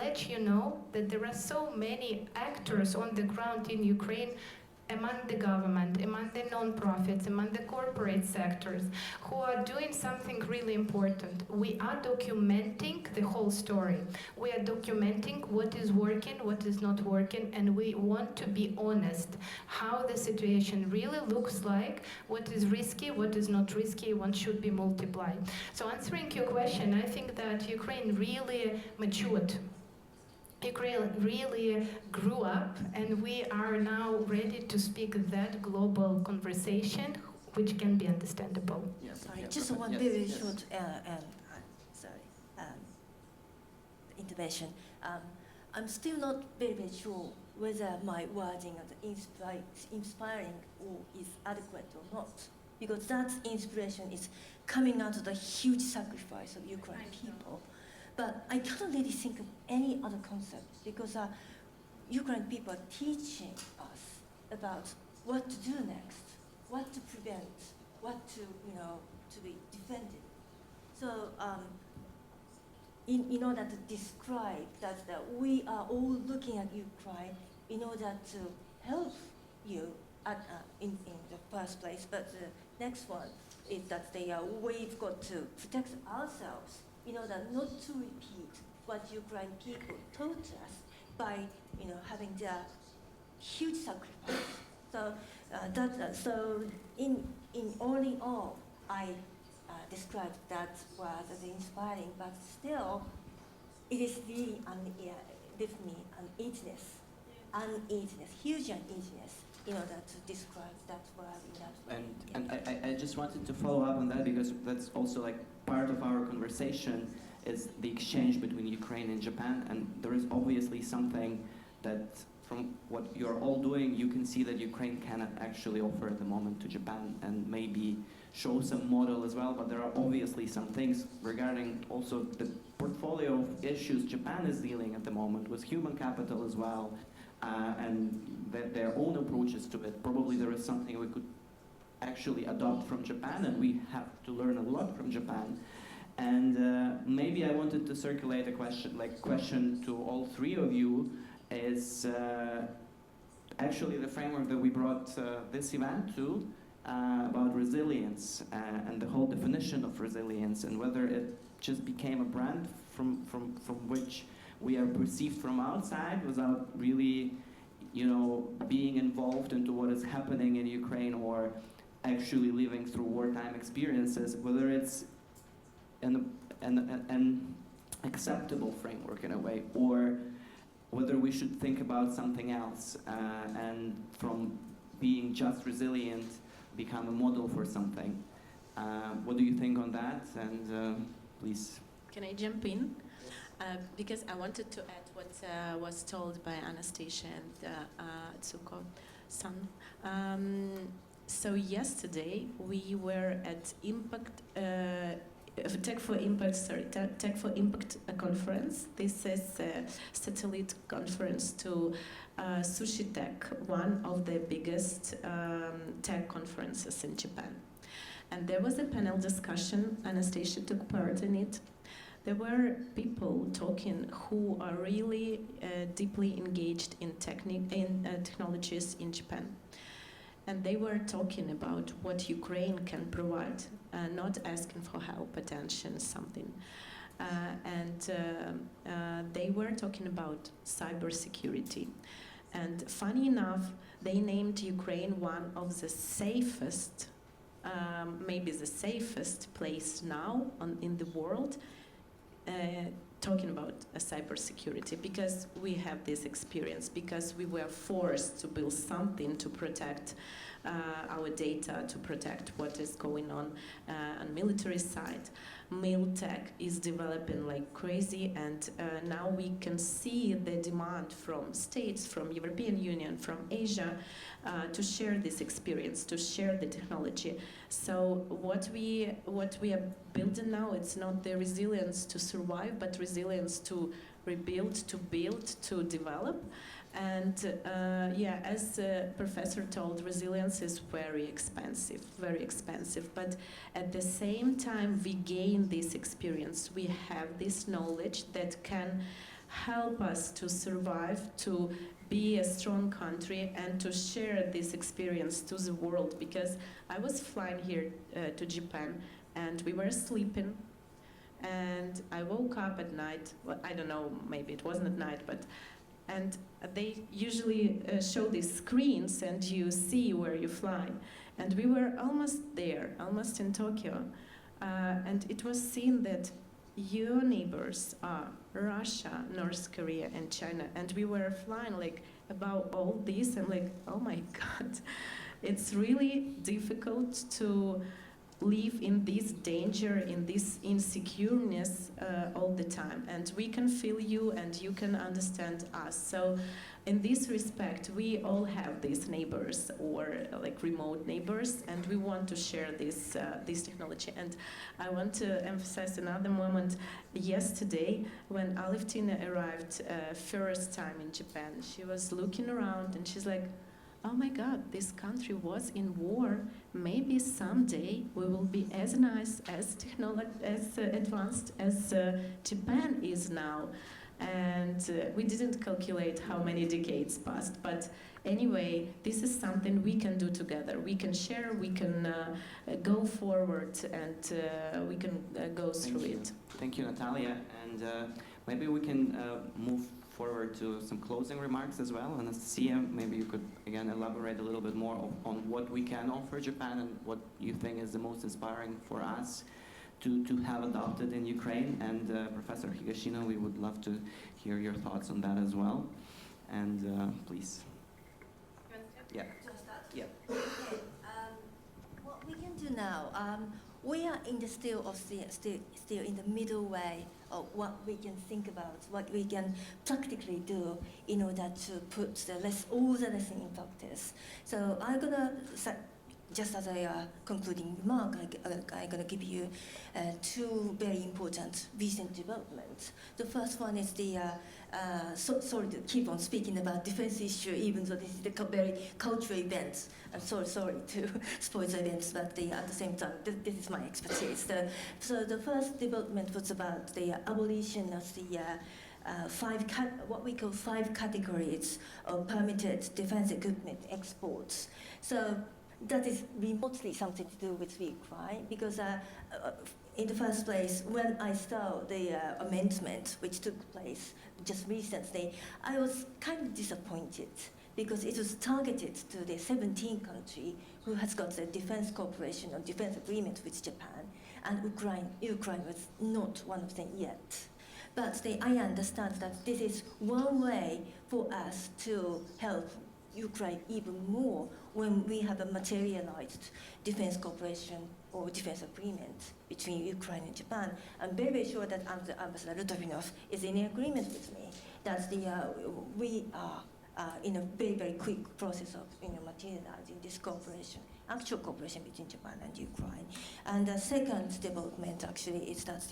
let you know that there are so many actors on the ground in Ukraine, among the government, among the non-profits, among the corporate sectors, who are doing something really important. We are documenting the whole story. We are documenting what is working, what is not working, and we want to be honest how the situation really looks like, what is risky, what is not risky, what should be multiplied. So answering your question, I think that Ukraine really matured. Ukraine really grew up, and we are now ready to speak that global conversation, which can be understandable. Sorry, just one very short intervention. I'm still not very sure whether my wording of inspiring or is adequate or not, because that inspiration is coming out of the huge sacrifice of Ukrainian people. But I cannot really think of any other concept, because Ukrainian people are teaching us about what to do next, what to prevent, what to be defended. So in order to describe that we are all looking at Ukraine in order to help you in the first place, but the next one is that we've got to protect ourselves in order not to repeat what Ukrainian people taught us by, having their huge sacrifice. So so in only all, I described that word as inspiring, but still, it is really gives me uneasiness, huge uneasiness, in order to describe that word in that way. And I just wanted to follow up on that, because that's also like part of our conversation is the exchange between Ukraine and Japan, and there is obviously something that from what you're all doing, you can see that Ukraine cannot actually offer at the moment to Japan, and maybe show some model as well, but there are obviously some things regarding also the portfolio of issues Japan is dealing at the moment with human capital as well, and their own approaches to it. Probably there is something we could actually adopt from Japan, and we have to learn a lot from Japan. And maybe I wanted to circulate a question to all three of you is actually the framework that we brought this event to, about resilience and the whole definition of resilience, and whether it just became a brand from which we are perceived from outside without really, being involved into what is happening in Ukraine, or actually living through wartime experiences, whether it's an acceptable framework in a way, or whether we should think about something else, and from being just resilient become a model for something. What do you think on that? And please. Can I jump in? Because I wanted to add what was told by Anastasia and Tsuko-san. So yesterday we were at Tech for Impact conference. This is a satellite conference to Sushi Tech, one of the biggest tech conferences in Japan. And there was a panel discussion. Anastasia took part in it. There were people talking who are really deeply engaged in technologies in Japan. And they were talking about what Ukraine can provide, not asking for help, attention, something. And they were talking about cybersecurity. And funny enough, they named Ukraine one of the safest, maybe the safest place now in the world, talking about cybersecurity, because we have this experience, because we were forced to build something to protect our data, to protect what is going on military side. Miltech is developing like crazy, and now we can see the demand from states, from European Union, from Asia, to share this experience, to share the technology. So what we are building now, it's not the resilience to survive, but resilience to rebuild, to build, to develop. And yeah, as the professor told, resilience is very expensive, but at the same time we gain this experience, we have this knowledge that can help us to survive, to be a strong country, and to share this experience to the world. Because I was flying here to Japan, and we were sleeping, and I woke up at night, well, I don't know, maybe it wasn't at night, but and they usually show these screens and you see where you fly. And we were almost there, almost in Tokyo. And it was seen that your neighbors are Russia, North Korea, and China. And we were flying like about all this. I'm like, oh my God. It's really difficult to live in this danger, in this insecureness all the time. And we can feel you and you can understand us. So in this respect, we all have these neighbors or like remote neighbors, and we want to share this technology. And I want to emphasize another moment. Yesterday, when Alevtina arrived first time in Japan, she was looking around and she's like, oh my God, this country was in war. Maybe someday we will be as nice, as advanced as Japan is now. And we didn't calculate how many decades passed. But anyway, this is something we can do together. We can share, we can go forward, and we can go through it. Thank you, Natalia. And maybe we can move forward to some closing remarks as well. Anastasia, maybe you could again elaborate a little bit more on what we can offer Japan and what you think is the most inspiring for us to have adopted in Ukraine. And Professor Higashino, we would love to hear your thoughts on that as well. And please. Yeah. Yeah. Okay. What we can do now, we are in the still in the middle way of what we can think about, what we can practically do in order to put all the lesson in practice. So I'm gonna just as a concluding remark, I'm going to give you two very important recent developments. The first one is the, sorry to keep on speaking about defense issue, even though this is a very cultural event. I'm sorry to spoil the events, but at the same time, this is my expertise. So the first development was about the abolition of the what we call 5 categories of permitted defense equipment exports. So that is remotely something to do with Ukraine, because in the first place, when I saw the amendment which took place just recently, I was kind of disappointed, because it was targeted to the 17 country who has got the defense cooperation or defense agreement with Japan, and Ukraine was not one of them yet. But I understand that this is one way for us to help Ukraine even more when we have a materialized defense cooperation or defense agreement between Ukraine and Japan. I'm very sure that Ambassador Lutovinov is in agreement with me that we are in a very, very quick process of materializing this cooperation, actual cooperation between Japan and Ukraine. And the second development actually is that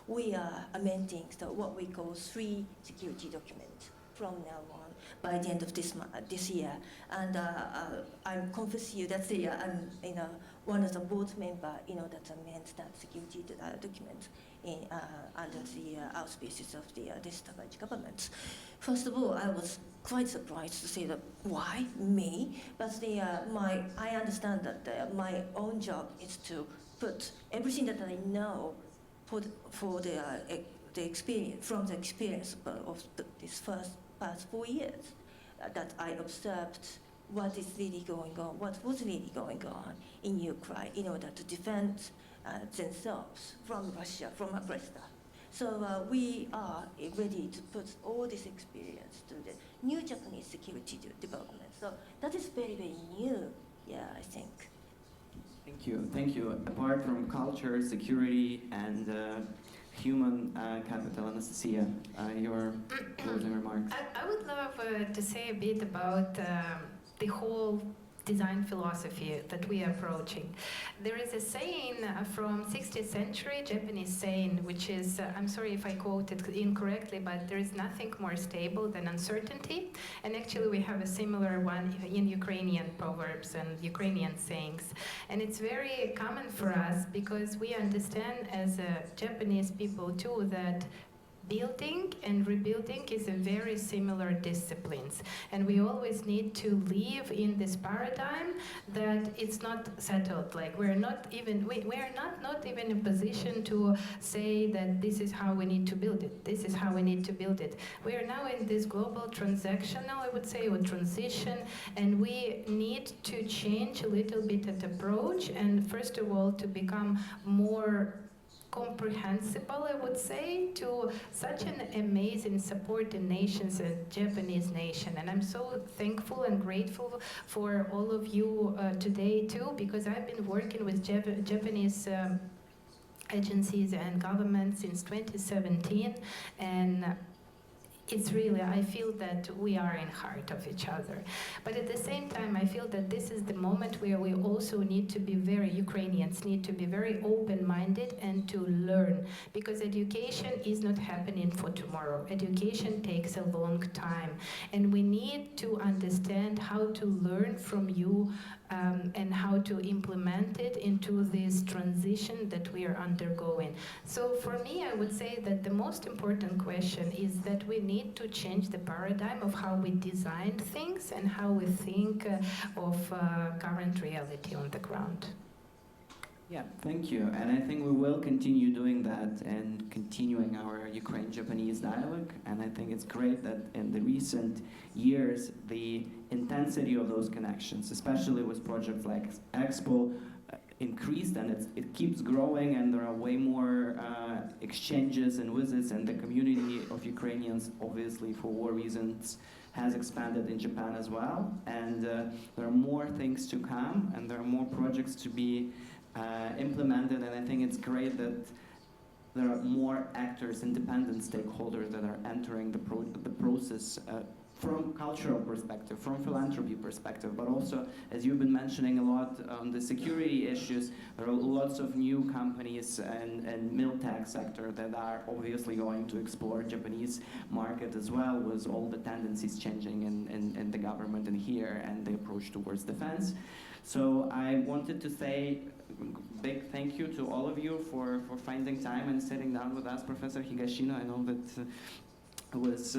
we are amending what we call 3 security documents from now on by the end of this year. And I confess to you that I'm one of the board members that amends that security document under the auspices of the district government. First of all, I was quite surprised to see that why me, but I understand that my own job is to put everything that I know for the experience, from the experience of this past 4 years, that I observed what is really going on, what was really going on in Ukraine in order to defend themselves from Russia, from aggressor. So we are ready to put all this experience to the new Japanese security development. So that is very, very new, yeah, I think. Thank you. Thank you. Apart from culture, security, and human capital, Anastasia, your closing remarks. I would love to say a bit about the whole design philosophy that we are approaching. There is a saying from 16th century, Japanese saying, which is, I'm sorry if I quote it incorrectly, but there is nothing more stable than uncertainty. And actually we have a similar one in Ukrainian proverbs and Ukrainian sayings. And it's very common for us because we understand as Japanese people too that building and rebuilding is a very similar disciplines, and we always need to live in this paradigm that it's not settled. Like we're not even in a position to say that this is how we need to build it. This is how we need to build it. We are now in this global transactional, I would say, or transition, and we need to change a little bit at approach, and first of all to become more comprehensible, I would say, to such an amazing supporting nations as Japanese nation. And I'm so thankful and grateful for all of you today too, because I've been working with Japanese agencies and governments since 2017, and it's really, I feel that we are in heart of each other. But at the same time, I feel that this is the moment where we also need to be Ukrainians need to be very open-minded and to learn, because education is not happening for tomorrow. Education takes a long time, and we need to understand how to learn from you and how to implement it into this transition that we are undergoing. So for me, I would say that the most important question is that we need to change the paradigm of how we design things and how we think of current reality on the ground. Yeah, thank you. And I think we will continue doing that and continuing our Ukraine-Japanese dialogue. And I think it's great that in the recent years, the intensity of those connections, especially with projects like Expo, increased, and it keeps growing, and there are way more exchanges and visits, and the community of Ukrainians, obviously for war reasons, has expanded in Japan as well. And there are more things to come, and there are more projects to be implemented, and I think it's great that there are more actors, independent stakeholders that are entering the process from cultural perspective, from philanthropy perspective, but also, as you've been mentioning a lot on the security issues, there are lots of new companies and mil-tech sector that are obviously going to explore Japanese market as well, with all the tendencies changing in the government and here and the approach towards defense. So I wanted to say big thank you to all of you for finding time and sitting down with us, Professor Higashino. I know that it was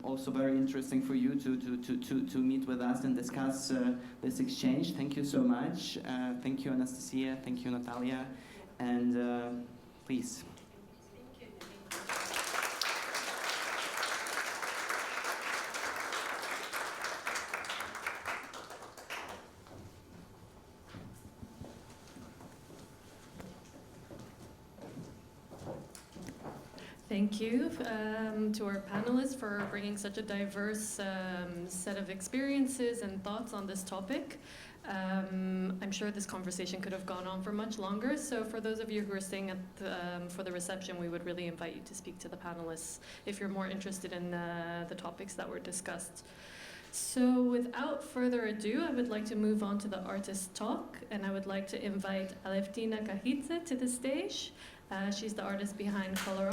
also very interesting for you to meet with us and discuss this exchange. Thank you so much. Thank you, Anastasia. Thank you, Natalia. And please. Thank you to our panelists for bringing such a diverse set of experiences and thoughts on this topic. I'm sure this conversation could have gone on for much longer, so for those of you who are staying for the reception, we would really invite you to speak to the panelists if you're more interested in the topics that were discussed. So without further ado, I would like to move on to the artist talk, and I would like to invite Alevtina Kakhidze to the stage. She's the artist behind Coloropera.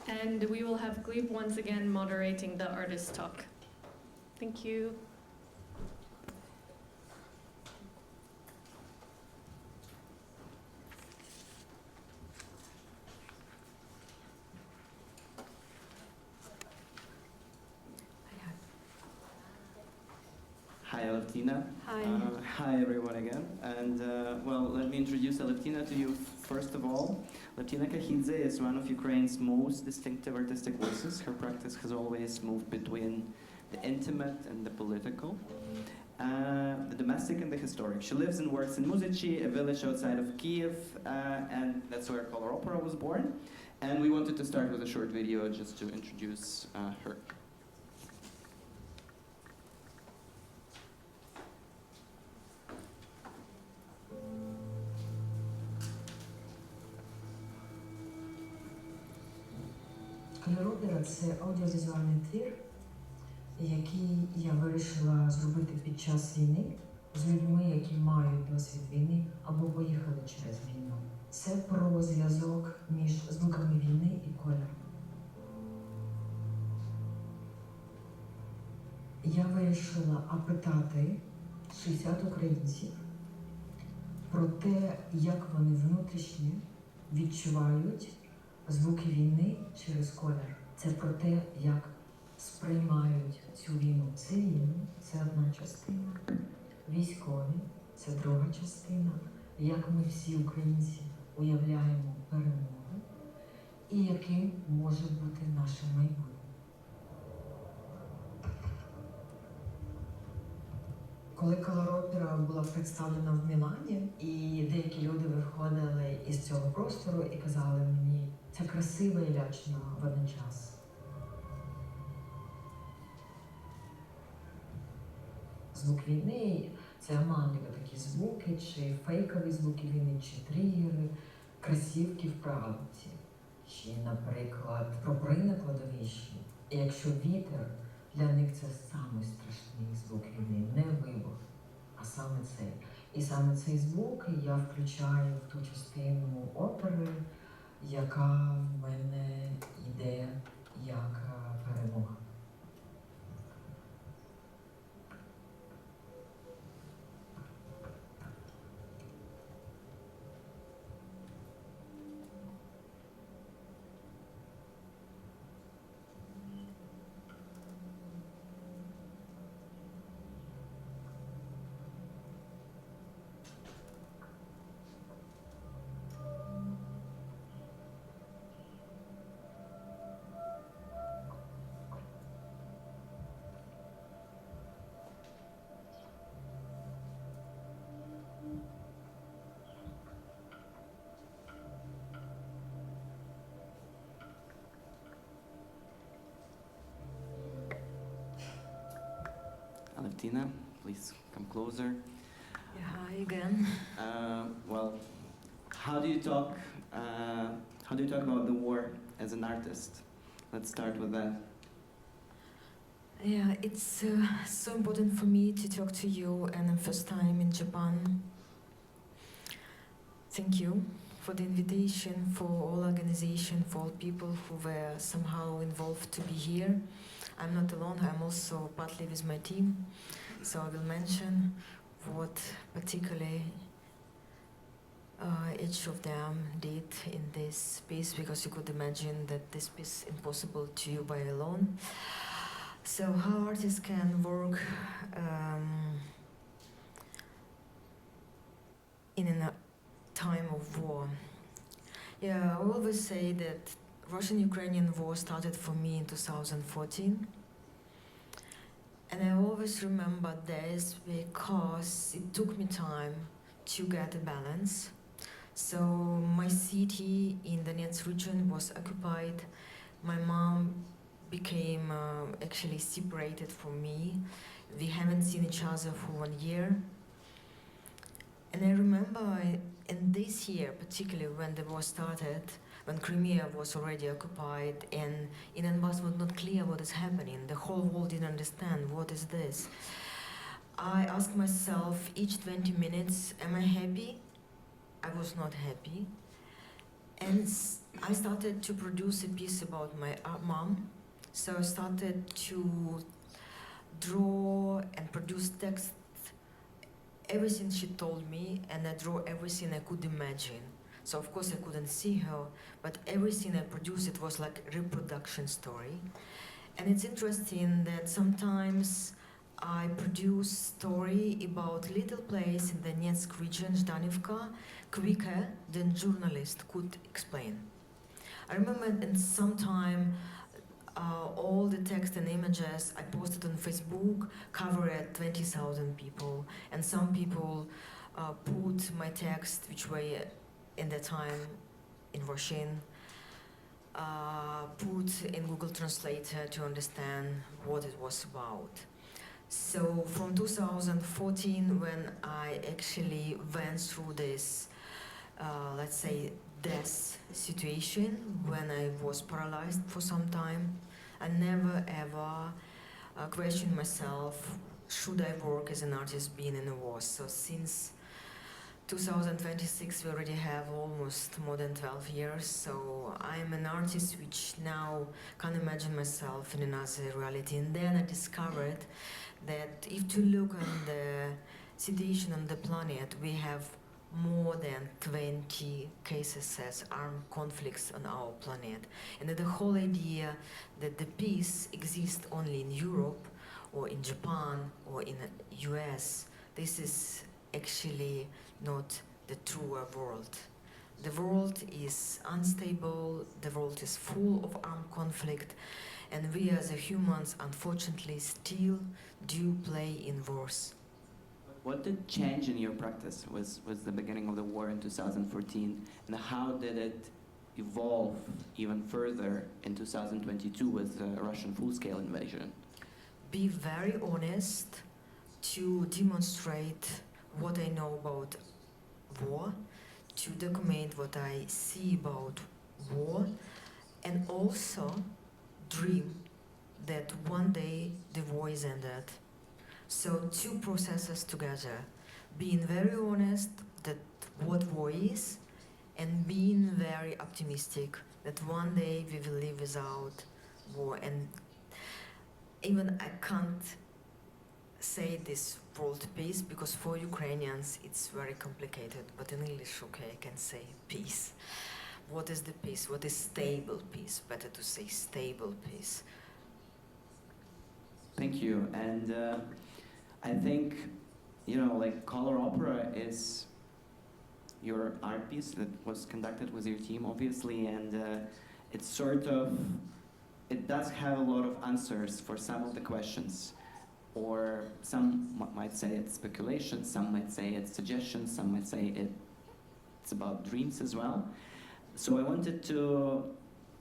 And we will have Gleb once again moderating the artist talk. Thank you. Hi, Alevtina. Hi. Hi, everyone again. And well, let me introduce Alevtina to you first of all. Alevtina Kakhidze is one of Ukraine's most distinctive artistic voices. Her practice has always moved between the intimate and the political, the domestic and the historic. She lives and works in Muzici, a village outside of Kiev, and that's where Coloropera was born. And we wanted to start with a short video just to introduce her. Coloropera – це аудіовізуальний твір, який я вирішила зробити під час війни з людьми, які мають досвід війни або поїхали через війну. Це про зв'язок між звуками війни і кольором. Я вирішила опитати 60 українців про те, як вони внутрішньо відчувають звуки війни через колір. Це про те, як сприймають цю війну. Цивільні – це одна частина, військові – це друга частина, як ми всі українці уявляємо перемогу і яким може бути наше майбутнє. Коли Coloropera була представлена в Мілані, і деякі люди виходили із цього простору і казали мені, це красиво і лячно водночас. Звук війни – це оманливі такі звуки, чи фейкові звуки війни, чи тригери, красивки в правді, чи, наприклад, прапори на кладовищі. І якщо вітер, для них це самий страшний звук війни, не вибух, а саме цей. І саме цей звук я включаю в ту частину опери, яка в мене йде як перемога. Alevtina, please come closer. Yeah, hi again. Well, how do you talk about the war as an artist? Let's start with that. Yeah, it's so important for me to talk to you, and the first time in Japan. Thank you for the invitation, for all organization, for all people who were somehow involved to be here. I'm not alone, I'm also partly with my team, so I will mention what particularly each of them did in this piece, because you could imagine that this piece is impossible to you by alone. So how artists can work in a time of war. Yeah, I always say that Russian-Ukrainian war started for me in 2014. And I always remember this because it took me time to get a balance. So my city in the Donetsk region was occupied. My mom became actually separated from me. We haven't seen each other for 1 year. And I remember in this year, particularly when the war started, when Crimea was already occupied and in Donbass was not clear what is happening, the whole world didn't understand what is this. I asked myself each 20 minutes, am I happy? I was not happy. And I started to produce a piece about my mom. So I started to draw and produce text, everything she told me, and I draw everything I could imagine. So of course I couldn't see her, but everything I produced, it was like a reproduction story. And it's interesting that sometimes I produce story about little place in the Donetsk region, Zdanivka, quicker than journalist could explain. I remember in some time all the text and images I posted on Facebook covered 20,000 people, and some people put my text, which were in the time in Russian, put in Google Translator to understand what it was about. So from 2014, when I actually went through this, let's say, death situation, when I was paralyzed for some time, I never ever questioned myself, should I work as an artist being in a war? So since 2026, we already have almost more than 12 years, so I'm an artist which now can't imagine myself in another reality. And then I discovered that if to look on the situation on the planet, we have more than 20 cases as armed conflicts on our planet. And the whole idea that the peace exists only in Europe or in Japan or in the US, this is actually not the truer world. The world is unstable, the world is full of armed conflict, and we as humans unfortunately still do play in wars. What did change in your practice was the beginning of the war in 2014, and how did it evolve even further in 2022 with the Russian full-scale invasion? Be very honest to demonstrate what I know about war, to document what I see about war, and also dream that one day the war is ended. So two processes together, being very honest that what war is, and being very optimistic that one day we will live without war. And even I can't say this world peace, because for Ukrainians it's very complicated, but in English, okay, I can say peace. What is the peace? What is stable peace? Better to say stable peace. Thank you. And I think, like Coloropera is your art piece that was conducted with your team, obviously, and it does have a lot of answers for some of the questions, or some might say it's speculation, some might say it's suggestions, some might say it's about dreams as well. So I wanted to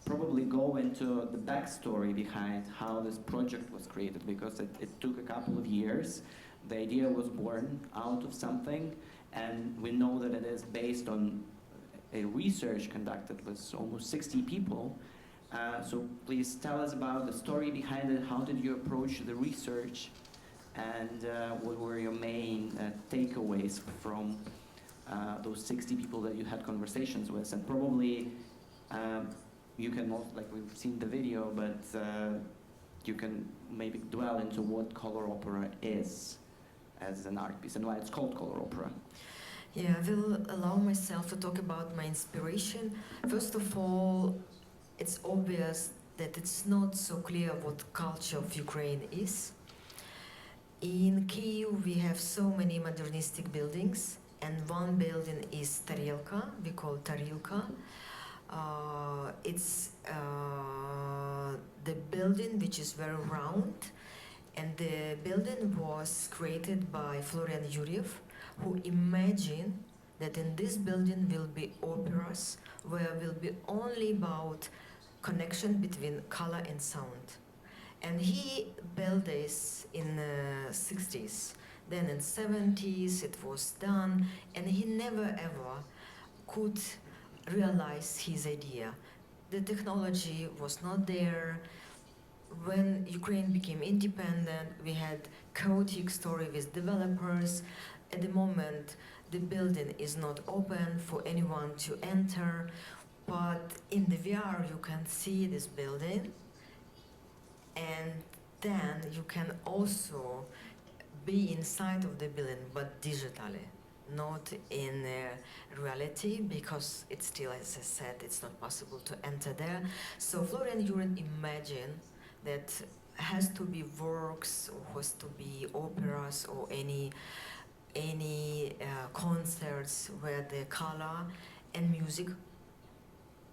probably go into the backstory behind how this project was created, because it took a couple of years. The idea was born out of something, and we know that it is based on a research conducted with almost 60 people. So please tell us about the story behind it. How did you approach the research, and what were your main takeaways from those 60 people that you had conversations with? And probably you can also, like we've seen the video, but you can maybe dwell into what Coloropera is as an art piece and why it's called Coloropera. Yeah, I will allow myself to talk about my inspiration. First of all, it's obvious that it's not so clear what culture of Ukraine is. In Kyiv, we have so many modernistic buildings, and one building is Tarelka, we call Tarilka. It's the building which is very round, and the building was created by Florian Yuriev, who imagined that in this building will be operas where will be only about connection between color and sound. And he built this in the 60s. Then in 70s it was done, and he never ever could realize his idea. The technology was not there. When Ukraine became independent, we had chaotic story with developers. At the moment, the building is not open for anyone to enter, but in the VR you can see this building, and then you can also be inside of the building, but digitally, not in reality, because it's still, as I said, it's not possible to enter there. So Florian Yuriev imagined that has to be works or has to be operas or any concerts where the color and music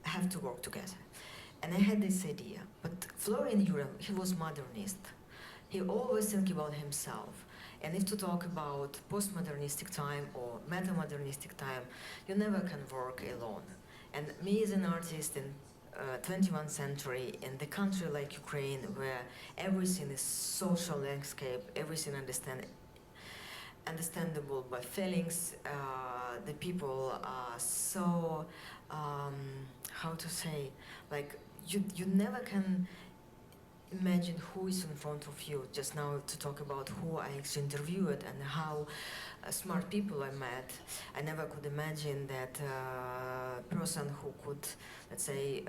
have to work together. And I had this idea, but Florian Uram, he was modernist. He always think about himself. And if to talk about postmodernistic time or meta-modernistic time, you never can work alone. And me as an artist in 21st century, in the country like Ukraine, where everything is social landscape, everything understandable by feelings, the people are so, how to say, like, you never can imagine who is in front of you. Just now to talk about who I actually interviewed and how smart people I met, I never could imagine that a person who could, let's say,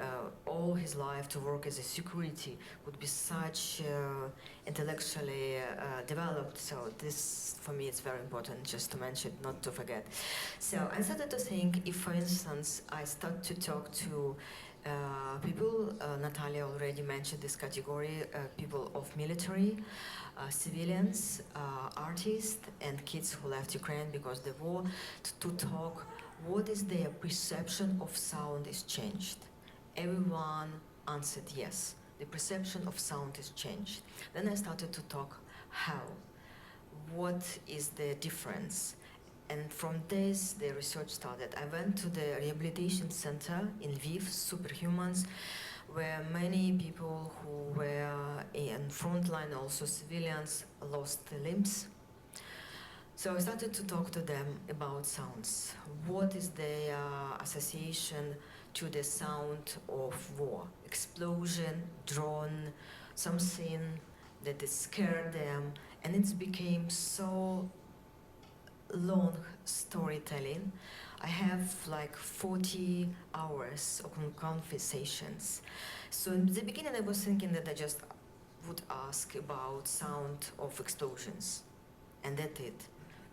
all his life to work as a security would be such intellectually developed. So this, for me, is very important just to mention, not to forget. So I started to think if, for instance, I start to talk to people, Natalia already mentioned this category, people of military, civilians, artists, and kids who left Ukraine because the war, to talk what is their perception of sound is changed. Everyone answered yes. The perception of sound is changed. Then I started to talk how, what is the difference. And from this, the research started. I went to the rehabilitation center in Lviv, Superhumans, where many people who were in frontline, also civilians, lost their limbs. So I started to talk to them about sounds. What is their association to the sound of war? Explosion, drone, something that scared them, and it became so long storytelling. I have like 40 hours of conversations. So in the beginning I was thinking that I just would ask about sound of explosions, and that's it.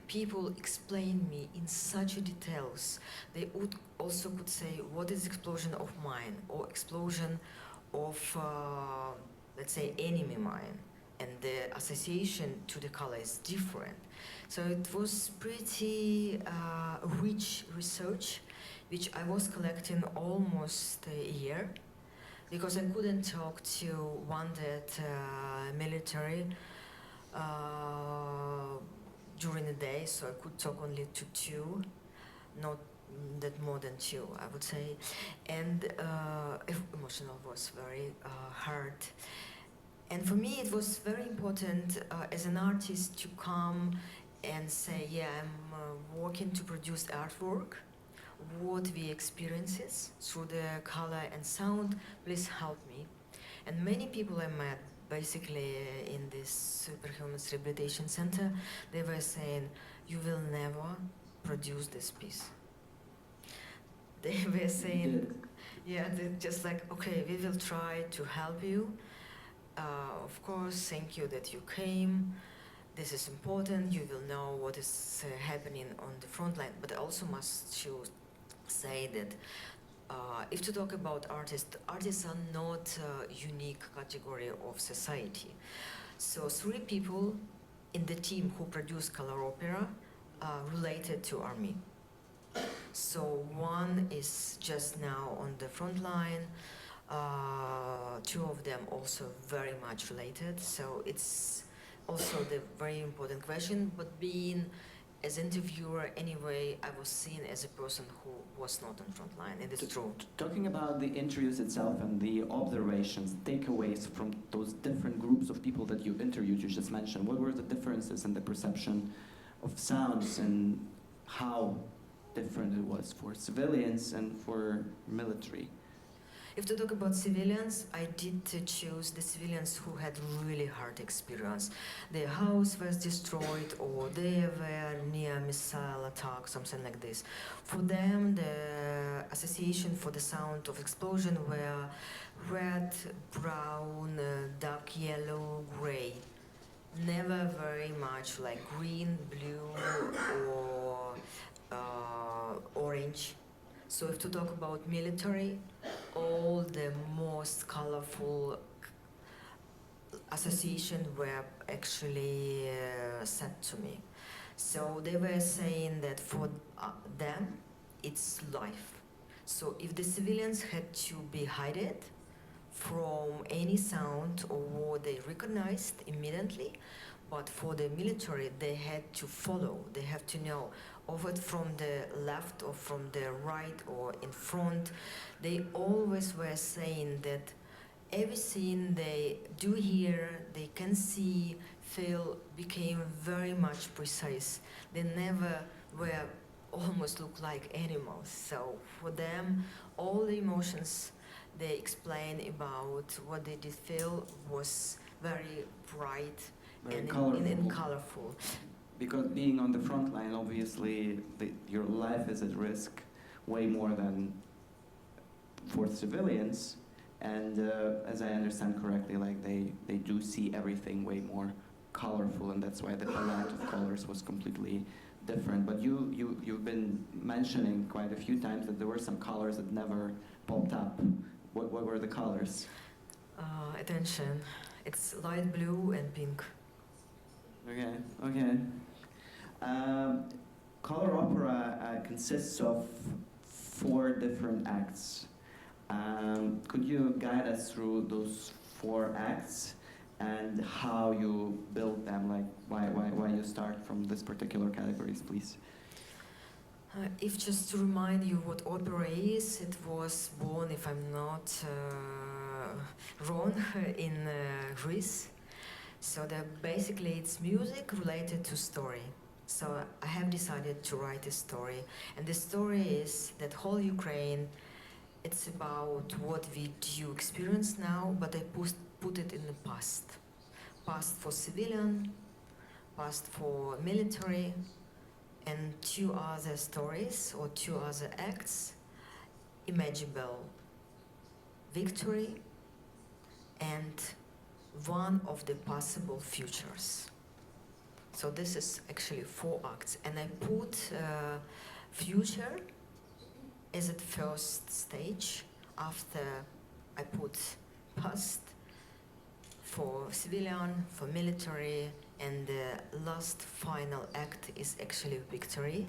People explain me in such details. They would also could say what is explosion of mine or explosion of let's say enemy mine, and the association to the color is different. So it was pretty rich research, which I was collecting almost a year, because I couldn't talk to one that military during the day, so I could talk only to two, not that more than two, I would say. And emotional was very hard. And for me, it was very important as an artist to come and say, yeah, I'm working to produce artwork. What we experiences through the color and sound, please help me. And many people I met, basically in this Superhumans Rehabilitation Center, they were saying, you will never produce this piece. They were saying, yeah, just like, okay, we will try to help you. Of course, thank you that you came. This is important. You will know what is happening on the front line. But I also must say that if to talk about artists, artists are not a unique category of society. So 3 people in the team who produce Coloropera are related to army. So one is just now on the front line. 2 of them also very much related, so it's also the very important question. But being as interviewer anyway, I was seen as a person who was not on front line, and it's true. Talking about the interviews itself and the observations, takeaways from those different groups of people that you interviewed, you just mentioned, what were the differences in the perception of sounds and how different it was for civilians and for military? If to talk about civilians, I did choose the civilians who had really hard experience. Their house was destroyed or they were near missile attack, something like this. For them, the association for the sound of explosion were red, brown, dark yellow, gray. Never very much like green, blue, or orange. So if to talk about military, all the most colorful association were actually said to me. So they were saying that for them, it's life. So if the civilians had to be hidden from any sound or what they recognized immediately, but for the military, they had to follow. They have to know of it from the left or from the right or in front. They always were saying that everything they do here, they can see, feel, became very much precise. They never were almost look like animals. So for them, all the emotions they explain about what they did feel was very bright Very and colorful. colorful. Because being on the front line, obviously, your life is at risk way more than for civilians. And as I understand correctly, like they do see everything way more colorful, and that's why the palette of colors was completely different. But you've been mentioning quite a few times that there were some colors that never popped up. What were the colors? Attention, it's light blue and pink. Okay, okay. Coloropera consists of 4 different acts. Could you guide us through those 4 acts and how you build them? Like why you start from this particular categories, please? If just to remind you what opera is, it was born, if I'm not wrong, in Greece. So that basically it's music related to story. So I have decided to write a story, and the story is that whole Ukraine, it's about what we do experience now, but I put it in the past. Past for civilian, past for military, and 2 other stories or 2 other acts, imaginable victory and one of the possible futures. So this is actually 4 acts, and I put future as at first stage. After I put past for civilian, for military, and the last final act is actually victory.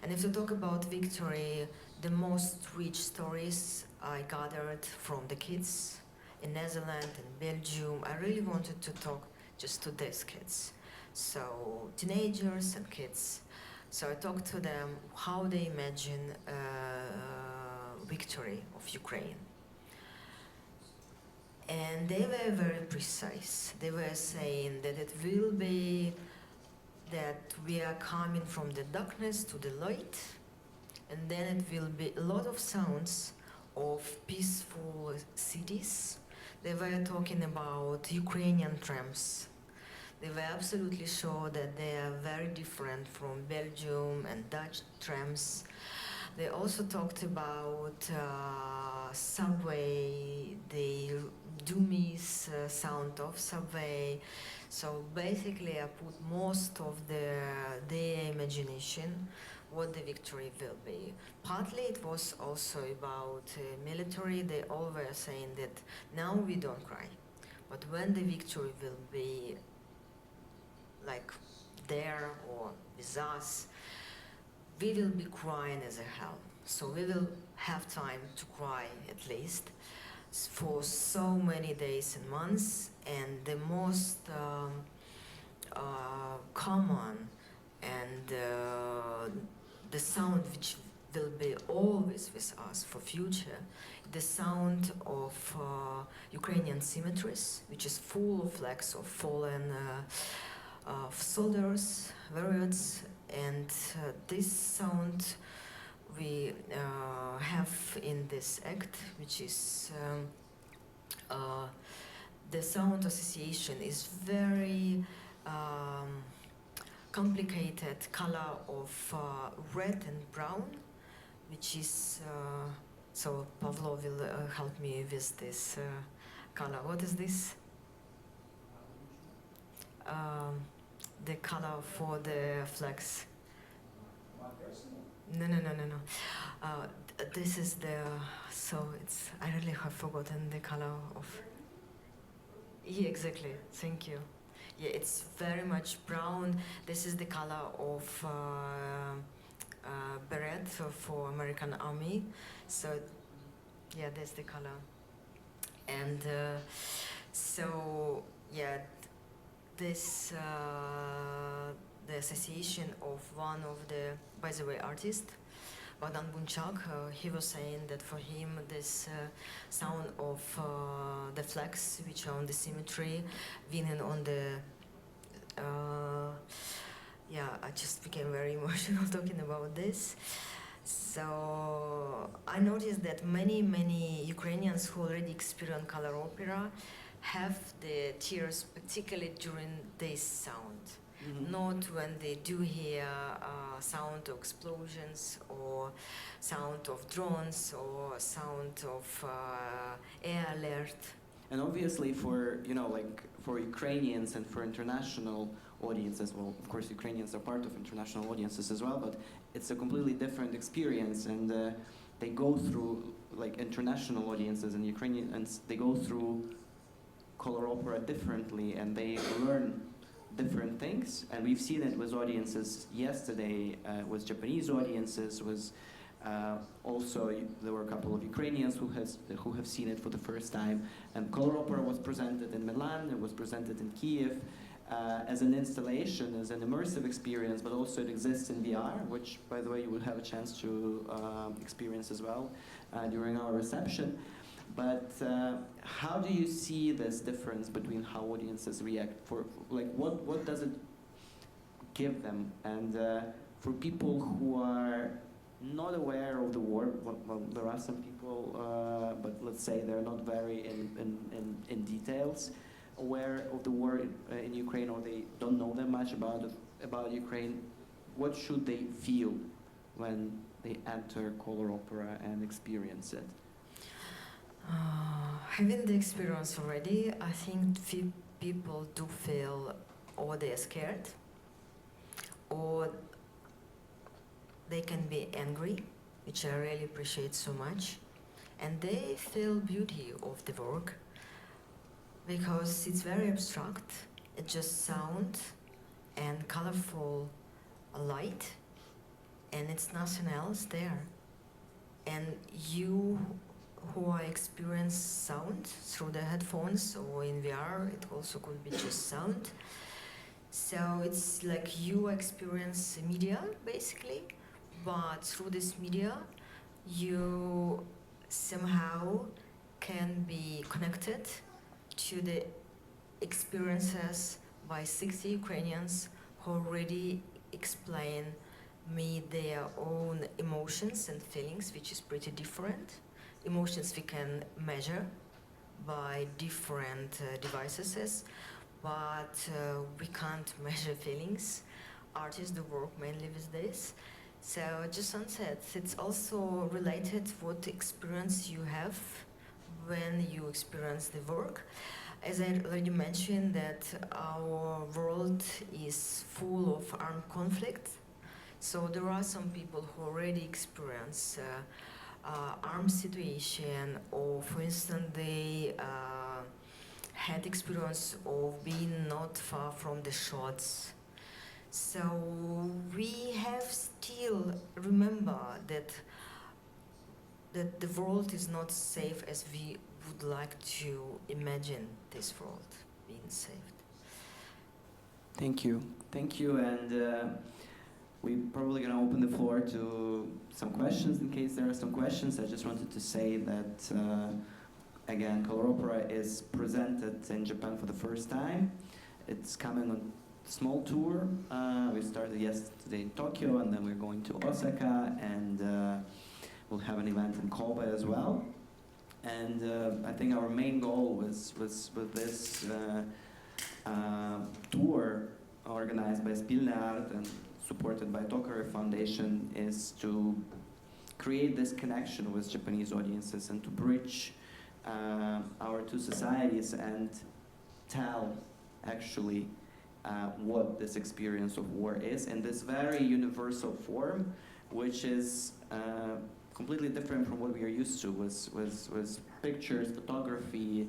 And if we talk about victory, the most rich stories I gathered from the kids in Netherlands and Belgium. I really wanted to talk just to these kids. So teenagers and kids. So I talked to them how they imagine victory of Ukraine. And they were very precise. They were saying that it will be that we are coming from the darkness to the light, and then it will be a lot of sounds of peaceful cities. They were talking about Ukrainian trams. They were absolutely sure that they are very different from Belgium and Dutch trams. They also talked about subway. They do miss sound of subway. So basically I put most of their imagination what the victory will be. Partly it was also about military. They all were saying that now we don't cry, but when the victory will be like there or with us, we will be crying as a hell. So we will have time to cry at least for so many days and months. And the most common and the sound which will be always with us for future, the sound of Ukrainian cemeteries, which is full of flags of fallen soldiers, warriors, and this sound we have in this act, which is the sound association is very complicated color of red and brown, which is so Pavlo will help me with this color. What is this? The color for the flags. No. This is the, so it's, I really have forgotten the color of, Yeah, exactly. Thank you. Yeah, it's very much brown. This is the color of beret for American Army. So, yeah, that's the color. And so, yeah, this the association of one of the, by the way, artists, Bogdan Bunchak, he was saying that for him this sound of the flags which are on the cemetery, winning on the yeah, I just became very emotional talking about this. So I noticed that many Ukrainians who already experienced Coloropera have the tears, particularly during this sound. Not when they do hear sound of explosions or sound of drones or sound of air alert. And obviously for, like for Ukrainians and for international audiences, well, of course Ukrainians are part of international audiences as well, but it's a completely different experience, and they go through, like international audiences and Ukrainians, they go through Coloropera differently and they learn different things, and we've seen it with audiences yesterday, with Japanese audiences, was also there were a couple of Ukrainians who have seen it for the first time, and Coloropera was presented in Milan, it was presented in Kiev as an installation, as an immersive experience, but also it exists in VR, which by the way you will have a chance to experience as well during our reception. But how do you see this difference between how audiences react? Like, what does it give them? And for people who are not aware of the war, well, there are some people, but let's say they're not very in details aware of the war in Ukraine, or they don't know that much about Ukraine. What should they feel when they enter Coloropera and experience it? Having the experience already, I think people do feel or they're scared, or they can be angry, which I really appreciate so much, and they feel beauty of the work because it's very abstract. It's just sound and colorful light, and it's nothing else there. And you who are experience sound through the headphones or in VR, it also could be just sound. So it's like you experience media basically, but through this media you somehow can be connected to the experiences by 60 Ukrainians who already explain me their own emotions and feelings, which is pretty different. Emotions we can measure by different devices, but we can't measure feelings. Artists do work mainly with this. So just on set, it's also related what experience you have when you experience the work. As I already mentioned, that our world is full of armed conflict. So there are some people who already experience armed situation, or for instance they had experience of being not far from the shots. So we have still remember that the world is not safe as we would like to imagine this world being saved. Thank you, and we're probably going to open the floor to some questions in case there are some questions. I just wanted to say that, again, Coloropera is presented in Japan for the first time. It's coming on a small tour. We started yesterday in Tokyo, and then we're going to Osaka, and we'll have an event in Kobe as well. And I think our main goal was with this tour organized by Spilne Art and supported by Tokarev Foundation is to create this connection with Japanese audiences and to bridge our two societies and tell actually what this experience of war is in this very universal form, which is completely different from what we are used to, with pictures, photography,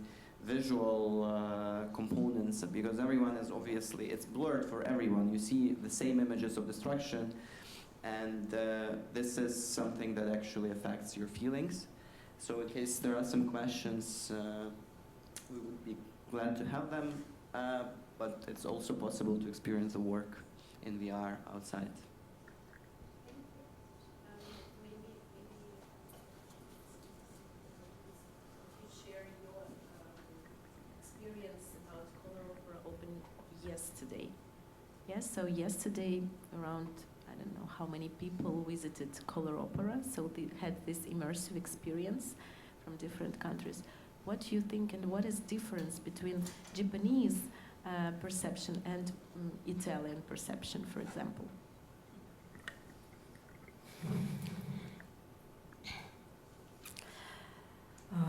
visual components, because everyone is obviously, it's blurred for everyone. You see the same images of destruction, and this is something that actually affects your feelings. So in case there are some questions, we would be glad to have them, but it's also possible to experience the work in VR outside. Yesterday. Yes, so yesterday around, I don't know how many people visited Coloropera, so they had this immersive experience from different countries. What do you think, and what is difference between Japanese perception and Italian perception, for example?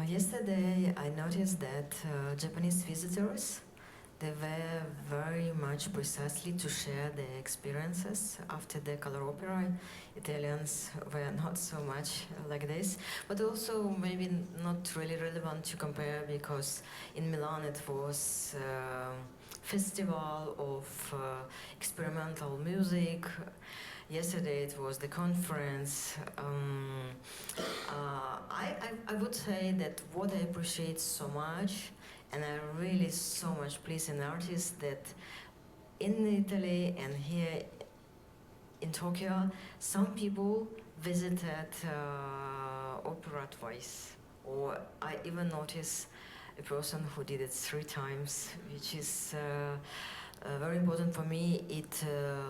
Yesterday I noticed that Japanese visitors, they were very much precisely to share their experiences after the Coloropera. Italians were not so much like this, but also maybe not really relevant to compare, because in Milan it was festival of experimental music. Yesterday it was the conference. I would say that what I appreciate so much, and I really so much please an artist, that in Italy and here in Tokyo, some people visited opera twice, or I even noticed a person who did it 3 times, which is very important for me. It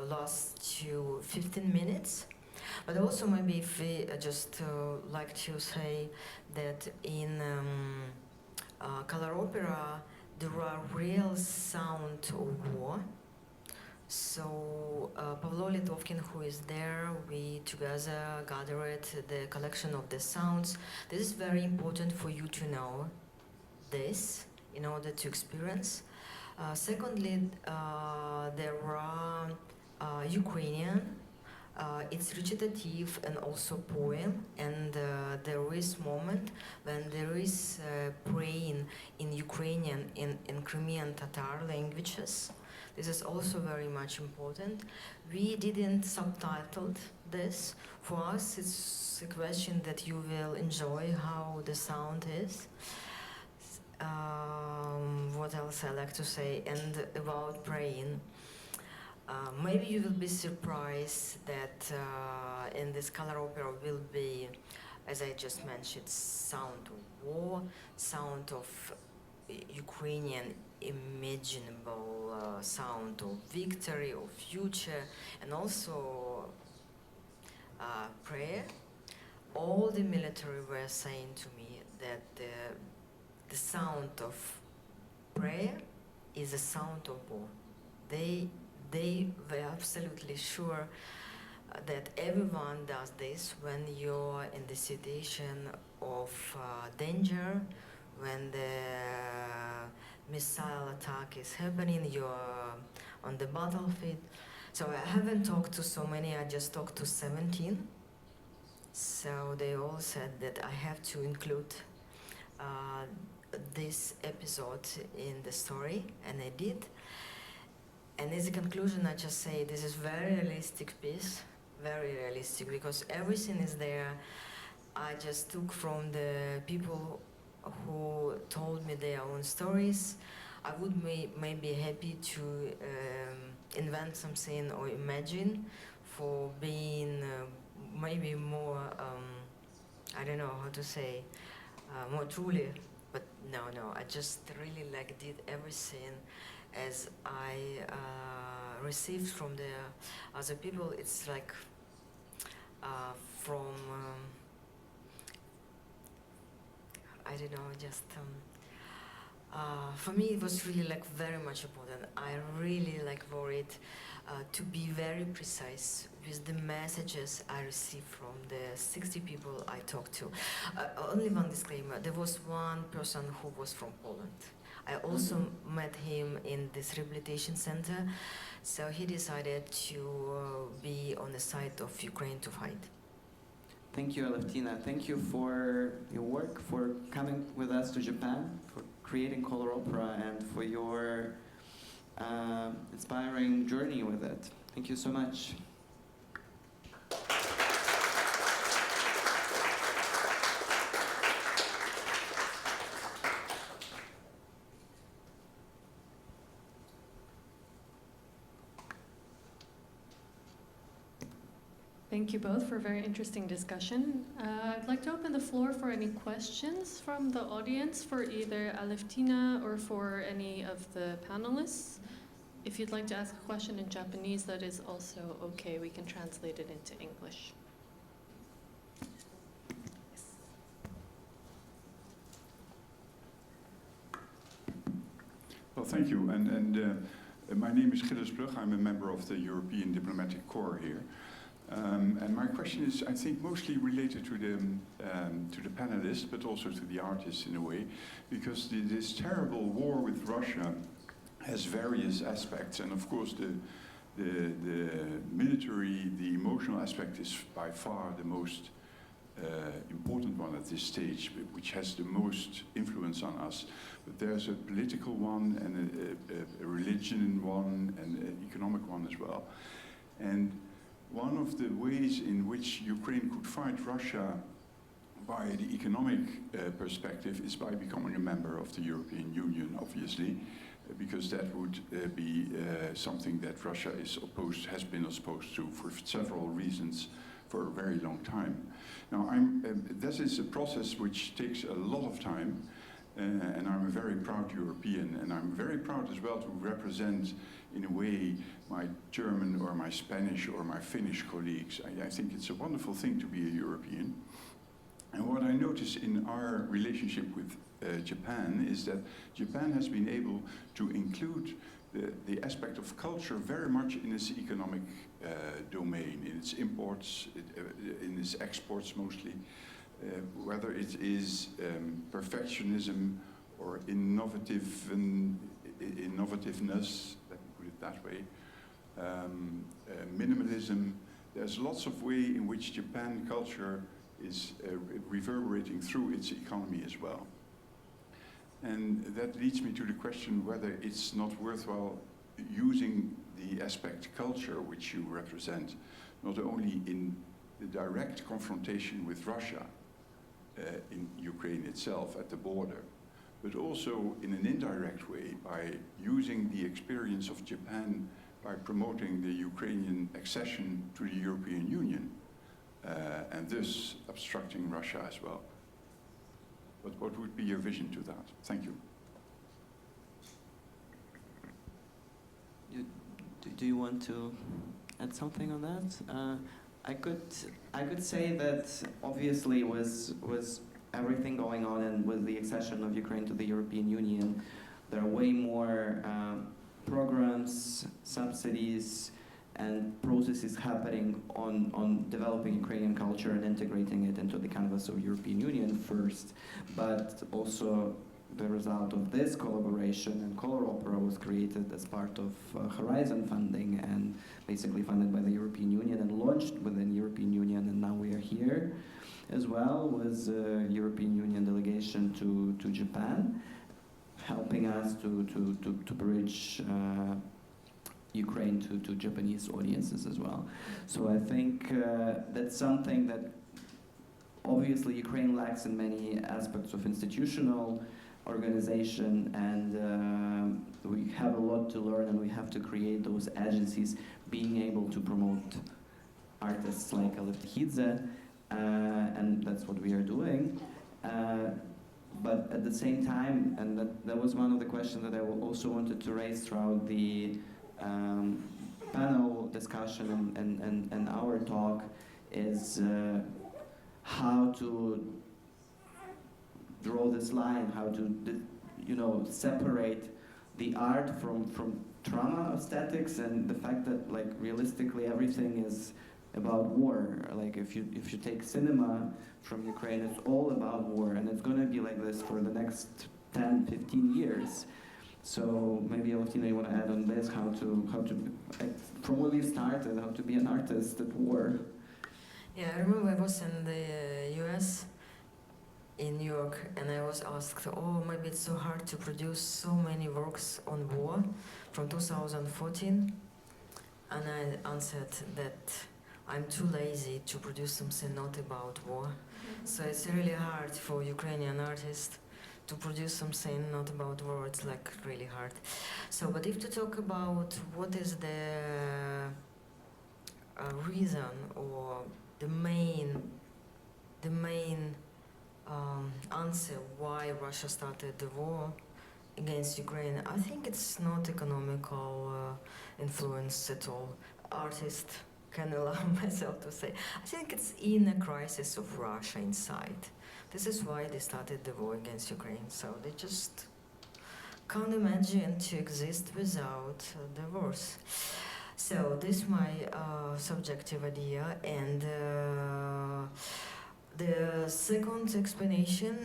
lasts to 15 minutes. But also maybe if we just like to say that in Coloropera there are real sound of war. So Pavlo Litovkin, who is there, we together gathered the collection of the sounds. This is very important for you to know this in order to experience. Secondly, there are Ukrainian, it's recitative and also poem, and there is moment when there is praying in Ukrainian and in Crimean Tatar languages. This is also very much important. We didn't subtitle this. For us, it's a question that you will enjoy how the sound is. What else I like to say? And about praying. Maybe you will be surprised that in this Coloropera will be, as I just mentioned, sound of war, sound of Ukrainian imaginable sound of victory, of future, and also prayer. All the military were saying to me that the sound of prayer is a sound of war. They were absolutely sure that everyone does this when you're in the situation of danger, when the missile attack is happening, you're on the battlefield. So I haven't talked to so many, I just talked to 17. So they all said that I have to include this episode in the story, and I did. And as a conclusion, I just say this is very realistic piece, very realistic, because everything is there. I just took from the people who told me their own stories. I would maybe happy to invent something or imagine for being maybe more, I don't know how to say, more truly, but no, I just really did everything as I received from the other people. It's like from, I don't know, just for me it was really very much important. I really worried to be very precise with the messages I received from the 60 people I talked to. Only one disclaimer, there was one person who was from Poland. I also met him in this rehabilitation center, so he decided to be on the side of Ukraine to fight. Thank you, Alevtina. Thank you for your work, for coming with us to Japan, for creating Coloropera and for your inspiring journey with it. Thank you so much. Thank you both for a very interesting discussion. I'd like to open the floor for any questions from the audience for either Alevtina or for any of the panelists. If you'd like to ask a question in Japanese, that is also okay. We can translate it into English. Well, thank you. And my name is Gilles Plug. I'm a member of the European Diplomatic Corps here. And my question is, I think, mostly related to the panelists, but also to the artists in a way, because this terrible war with Russia has various aspects, and of course the military, the emotional aspect is by far the most important one at this stage, which has the most influence on us. But there's a political one, and a religion one, and an economic one as well. And one of the ways in which Ukraine could fight Russia by the economic perspective is by becoming a member of the European Union, obviously, because that would be something that Russia has been opposed to for several reasons for a very long time. Now, this is a process which takes a lot of time, and I'm a very proud European, and I'm very proud as well to represent, in a way, my German or my Spanish or my Finnish colleagues. I think it's a wonderful thing to be a European. And what I notice in our relationship with Japan is that Japan has been able to include the aspect of culture very much in its economic domain, in its imports, in its exports mostly, whether it is perfectionism or innovativeness, let me put it that way, minimalism. There's lots of ways in which Japan culture is reverberating through its economy as well. And that leads me to the question whether it's not worthwhile using the aspect culture which you represent, not only in the direct confrontation with Russia in Ukraine itself at the border, but also in an indirect way by using the experience of Japan by promoting the Ukrainian accession to the European Union, and thus obstructing Russia as well. But what would be your vision to that? Thank you. Do you want to add something on that? I could say that obviously was everything going on, and with the accession of Ukraine to the European Union, there are way more programs, subsidies, and processes happening on developing Ukrainian culture and integrating it into the canvas of European Union first, but also the result of this collaboration, and Coloropera was created as part of Horizon funding and basically funded by the European Union and launched within European Union, and now we are here as well with European Union delegation to Japan, helping us to bridge Ukraine to Japanese audiences as well. So I think that's something that obviously Ukraine lacks in many aspects of institutional organization, and we have a lot to learn, and we have to create those agencies being able to promote artists like Alevtina Kakhidze, and that's what we are doing. But at the same time, and that was one of the questions that I also wanted to raise throughout the panel discussion and our talk, is how to draw this line, how to separate the art from trauma aesthetics, and the fact that, like, realistically everything is about war. Like, if you take cinema from Ukraine, it's all about war, and it's going to be like this for the next 10, 15 years. So maybe, Alevtina, you want to add on this, how to from where we started, how to be an artist at war. Yeah, I remember I was in the US in New York, and I was asked, oh, maybe it's so hard to produce so many works on war from 2014. And I answered that I'm too lazy to produce something not about war. So it's really hard for Ukrainian artists to produce something not about war. It's like really hard. So, but if to talk about what is the reason or the main answer why Russia started the war against Ukraine, I think it's not economical influence at all. Artists can allow myself to say. I think it's in a crisis of Russia inside. This is why they started the war against Ukraine. So they just can't imagine to exist without divorce. So this is my subjective idea, and the second explanation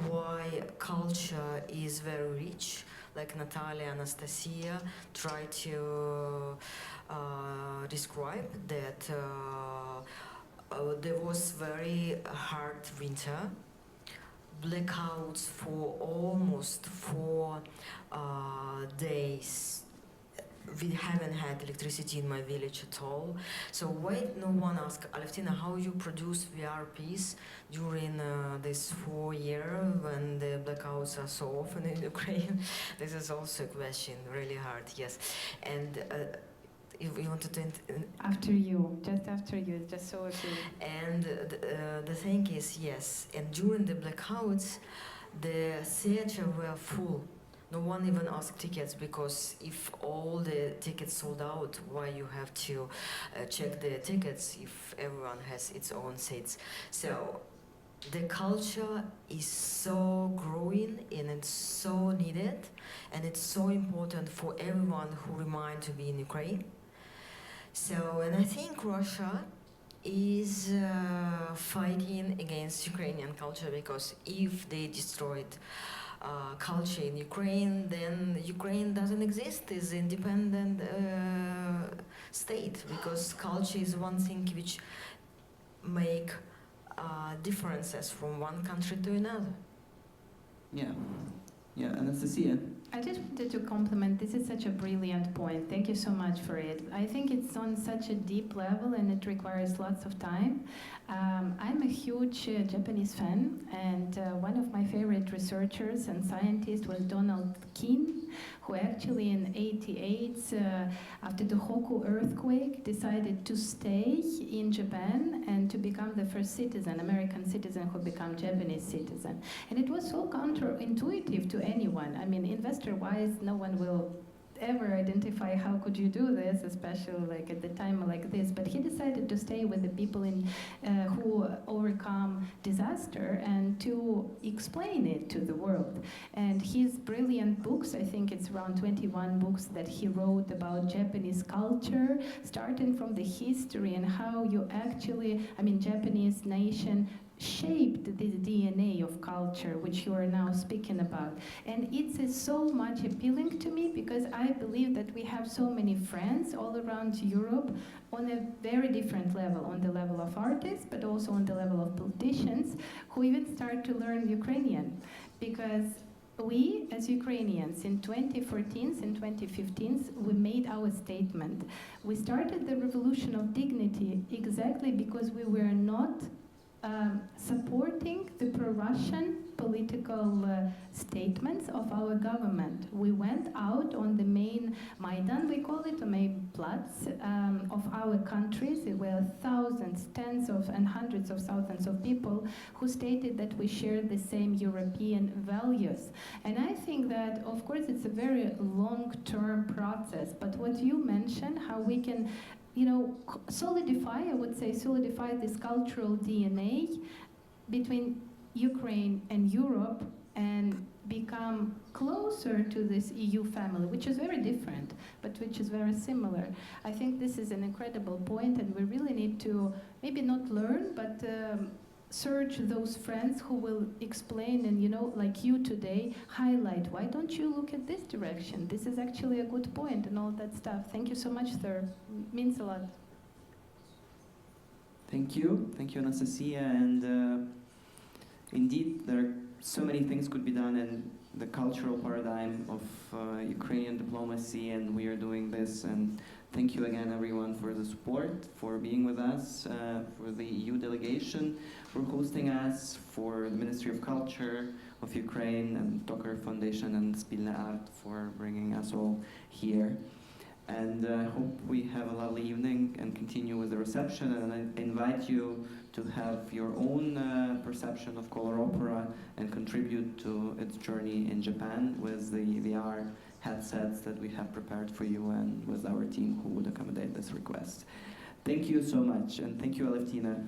why culture is very rich, like Natalia, Anastasia try to describe that there was very hard winter, blackouts for almost 4 days. We haven't had electricity in my village at all. So why no one asked Alevtina how you produce VRPs during this 4 years when the blackouts are so often in Ukraine? This is also a question, really hard, yes. And if you wanted to... After you, just so if you... And the thing is, yes, and during the blackouts, the theater were full. No one even asked tickets, because if all the tickets sold out, why you have to check the tickets if everyone has its own seats? So the culture is so growing and it's so needed, and it's so important for everyone who remain to be in Ukraine. So, and I think Russia is fighting against Ukrainian culture, because if they destroyed culture in Ukraine, then Ukraine doesn't exist as independent state, because culture is one thing which make differences from one country to another. Yeah, Anastasia. I just wanted to compliment, this is such a brilliant point. Thank you so much for it. I think it's on such a deep level and it requires lots of time. I'm a huge Japanese fan, and one of my favorite researchers and scientists was Donald Keene, who actually in '88, after the Hoku earthquake, decided to stay in Japan and to become the first citizen, American citizen who became Japanese citizen. And it was so counterintuitive to anyone. I mean, investor-wise, no one will ever identify how could you do this, especially like at the time like this. But he decided to stay with the people in who overcome disaster and to explain it to the world. And his brilliant books, I think it's around 21 books that he wrote about Japanese culture, starting from the history and how you actually, I mean, Japanese nation shaped the DNA of culture, which you are now speaking about. And it's so much appealing to me, because I believe that we have so many friends all around Europe on a very different level, on the level of artists, but also on the level of politicians, who even start to learn Ukrainian. Because we, as Ukrainians, in 2014 and 2015, we made our statement. We started the revolution of dignity exactly because we were not supporting the pro-Russian political statements of our government. We went out on the main Maidan, we call it, the main Platz of our countries. There were thousands, tens of and hundreds of thousands of people who stated that we share the same European values. And I think that, of course, it's a very long-term process, but what you mentioned, how we can solidify, I would say, solidify this cultural DNA between Ukraine and Europe and become closer to this EU family, which is very different, but which is very similar. I think this is an incredible point, and we really need to maybe not learn, but search those friends who will explain and, like you today, highlight, why don't you look at this direction? This is actually a good point and all that stuff. Thank you so much, sir. Means a lot. Thank you, Anastasia. And Indeed, there are so many things could be done in the cultural paradigm of Ukrainian diplomacy, and we are doing this. And thank you again, everyone, for the support, for being with us, for the EU delegation, for hosting us, for the Ministry of Culture of Ukraine and Tokar Foundation and Spilne Art for bringing us all here. And I hope we have a lovely evening and continue with the reception. And I invite you to have your own perception of Coloropera and contribute to its journey in Japan with the VR headsets that we have prepared for you and with our team who would accommodate this request. Thank you so much, and thank you, Alevtina.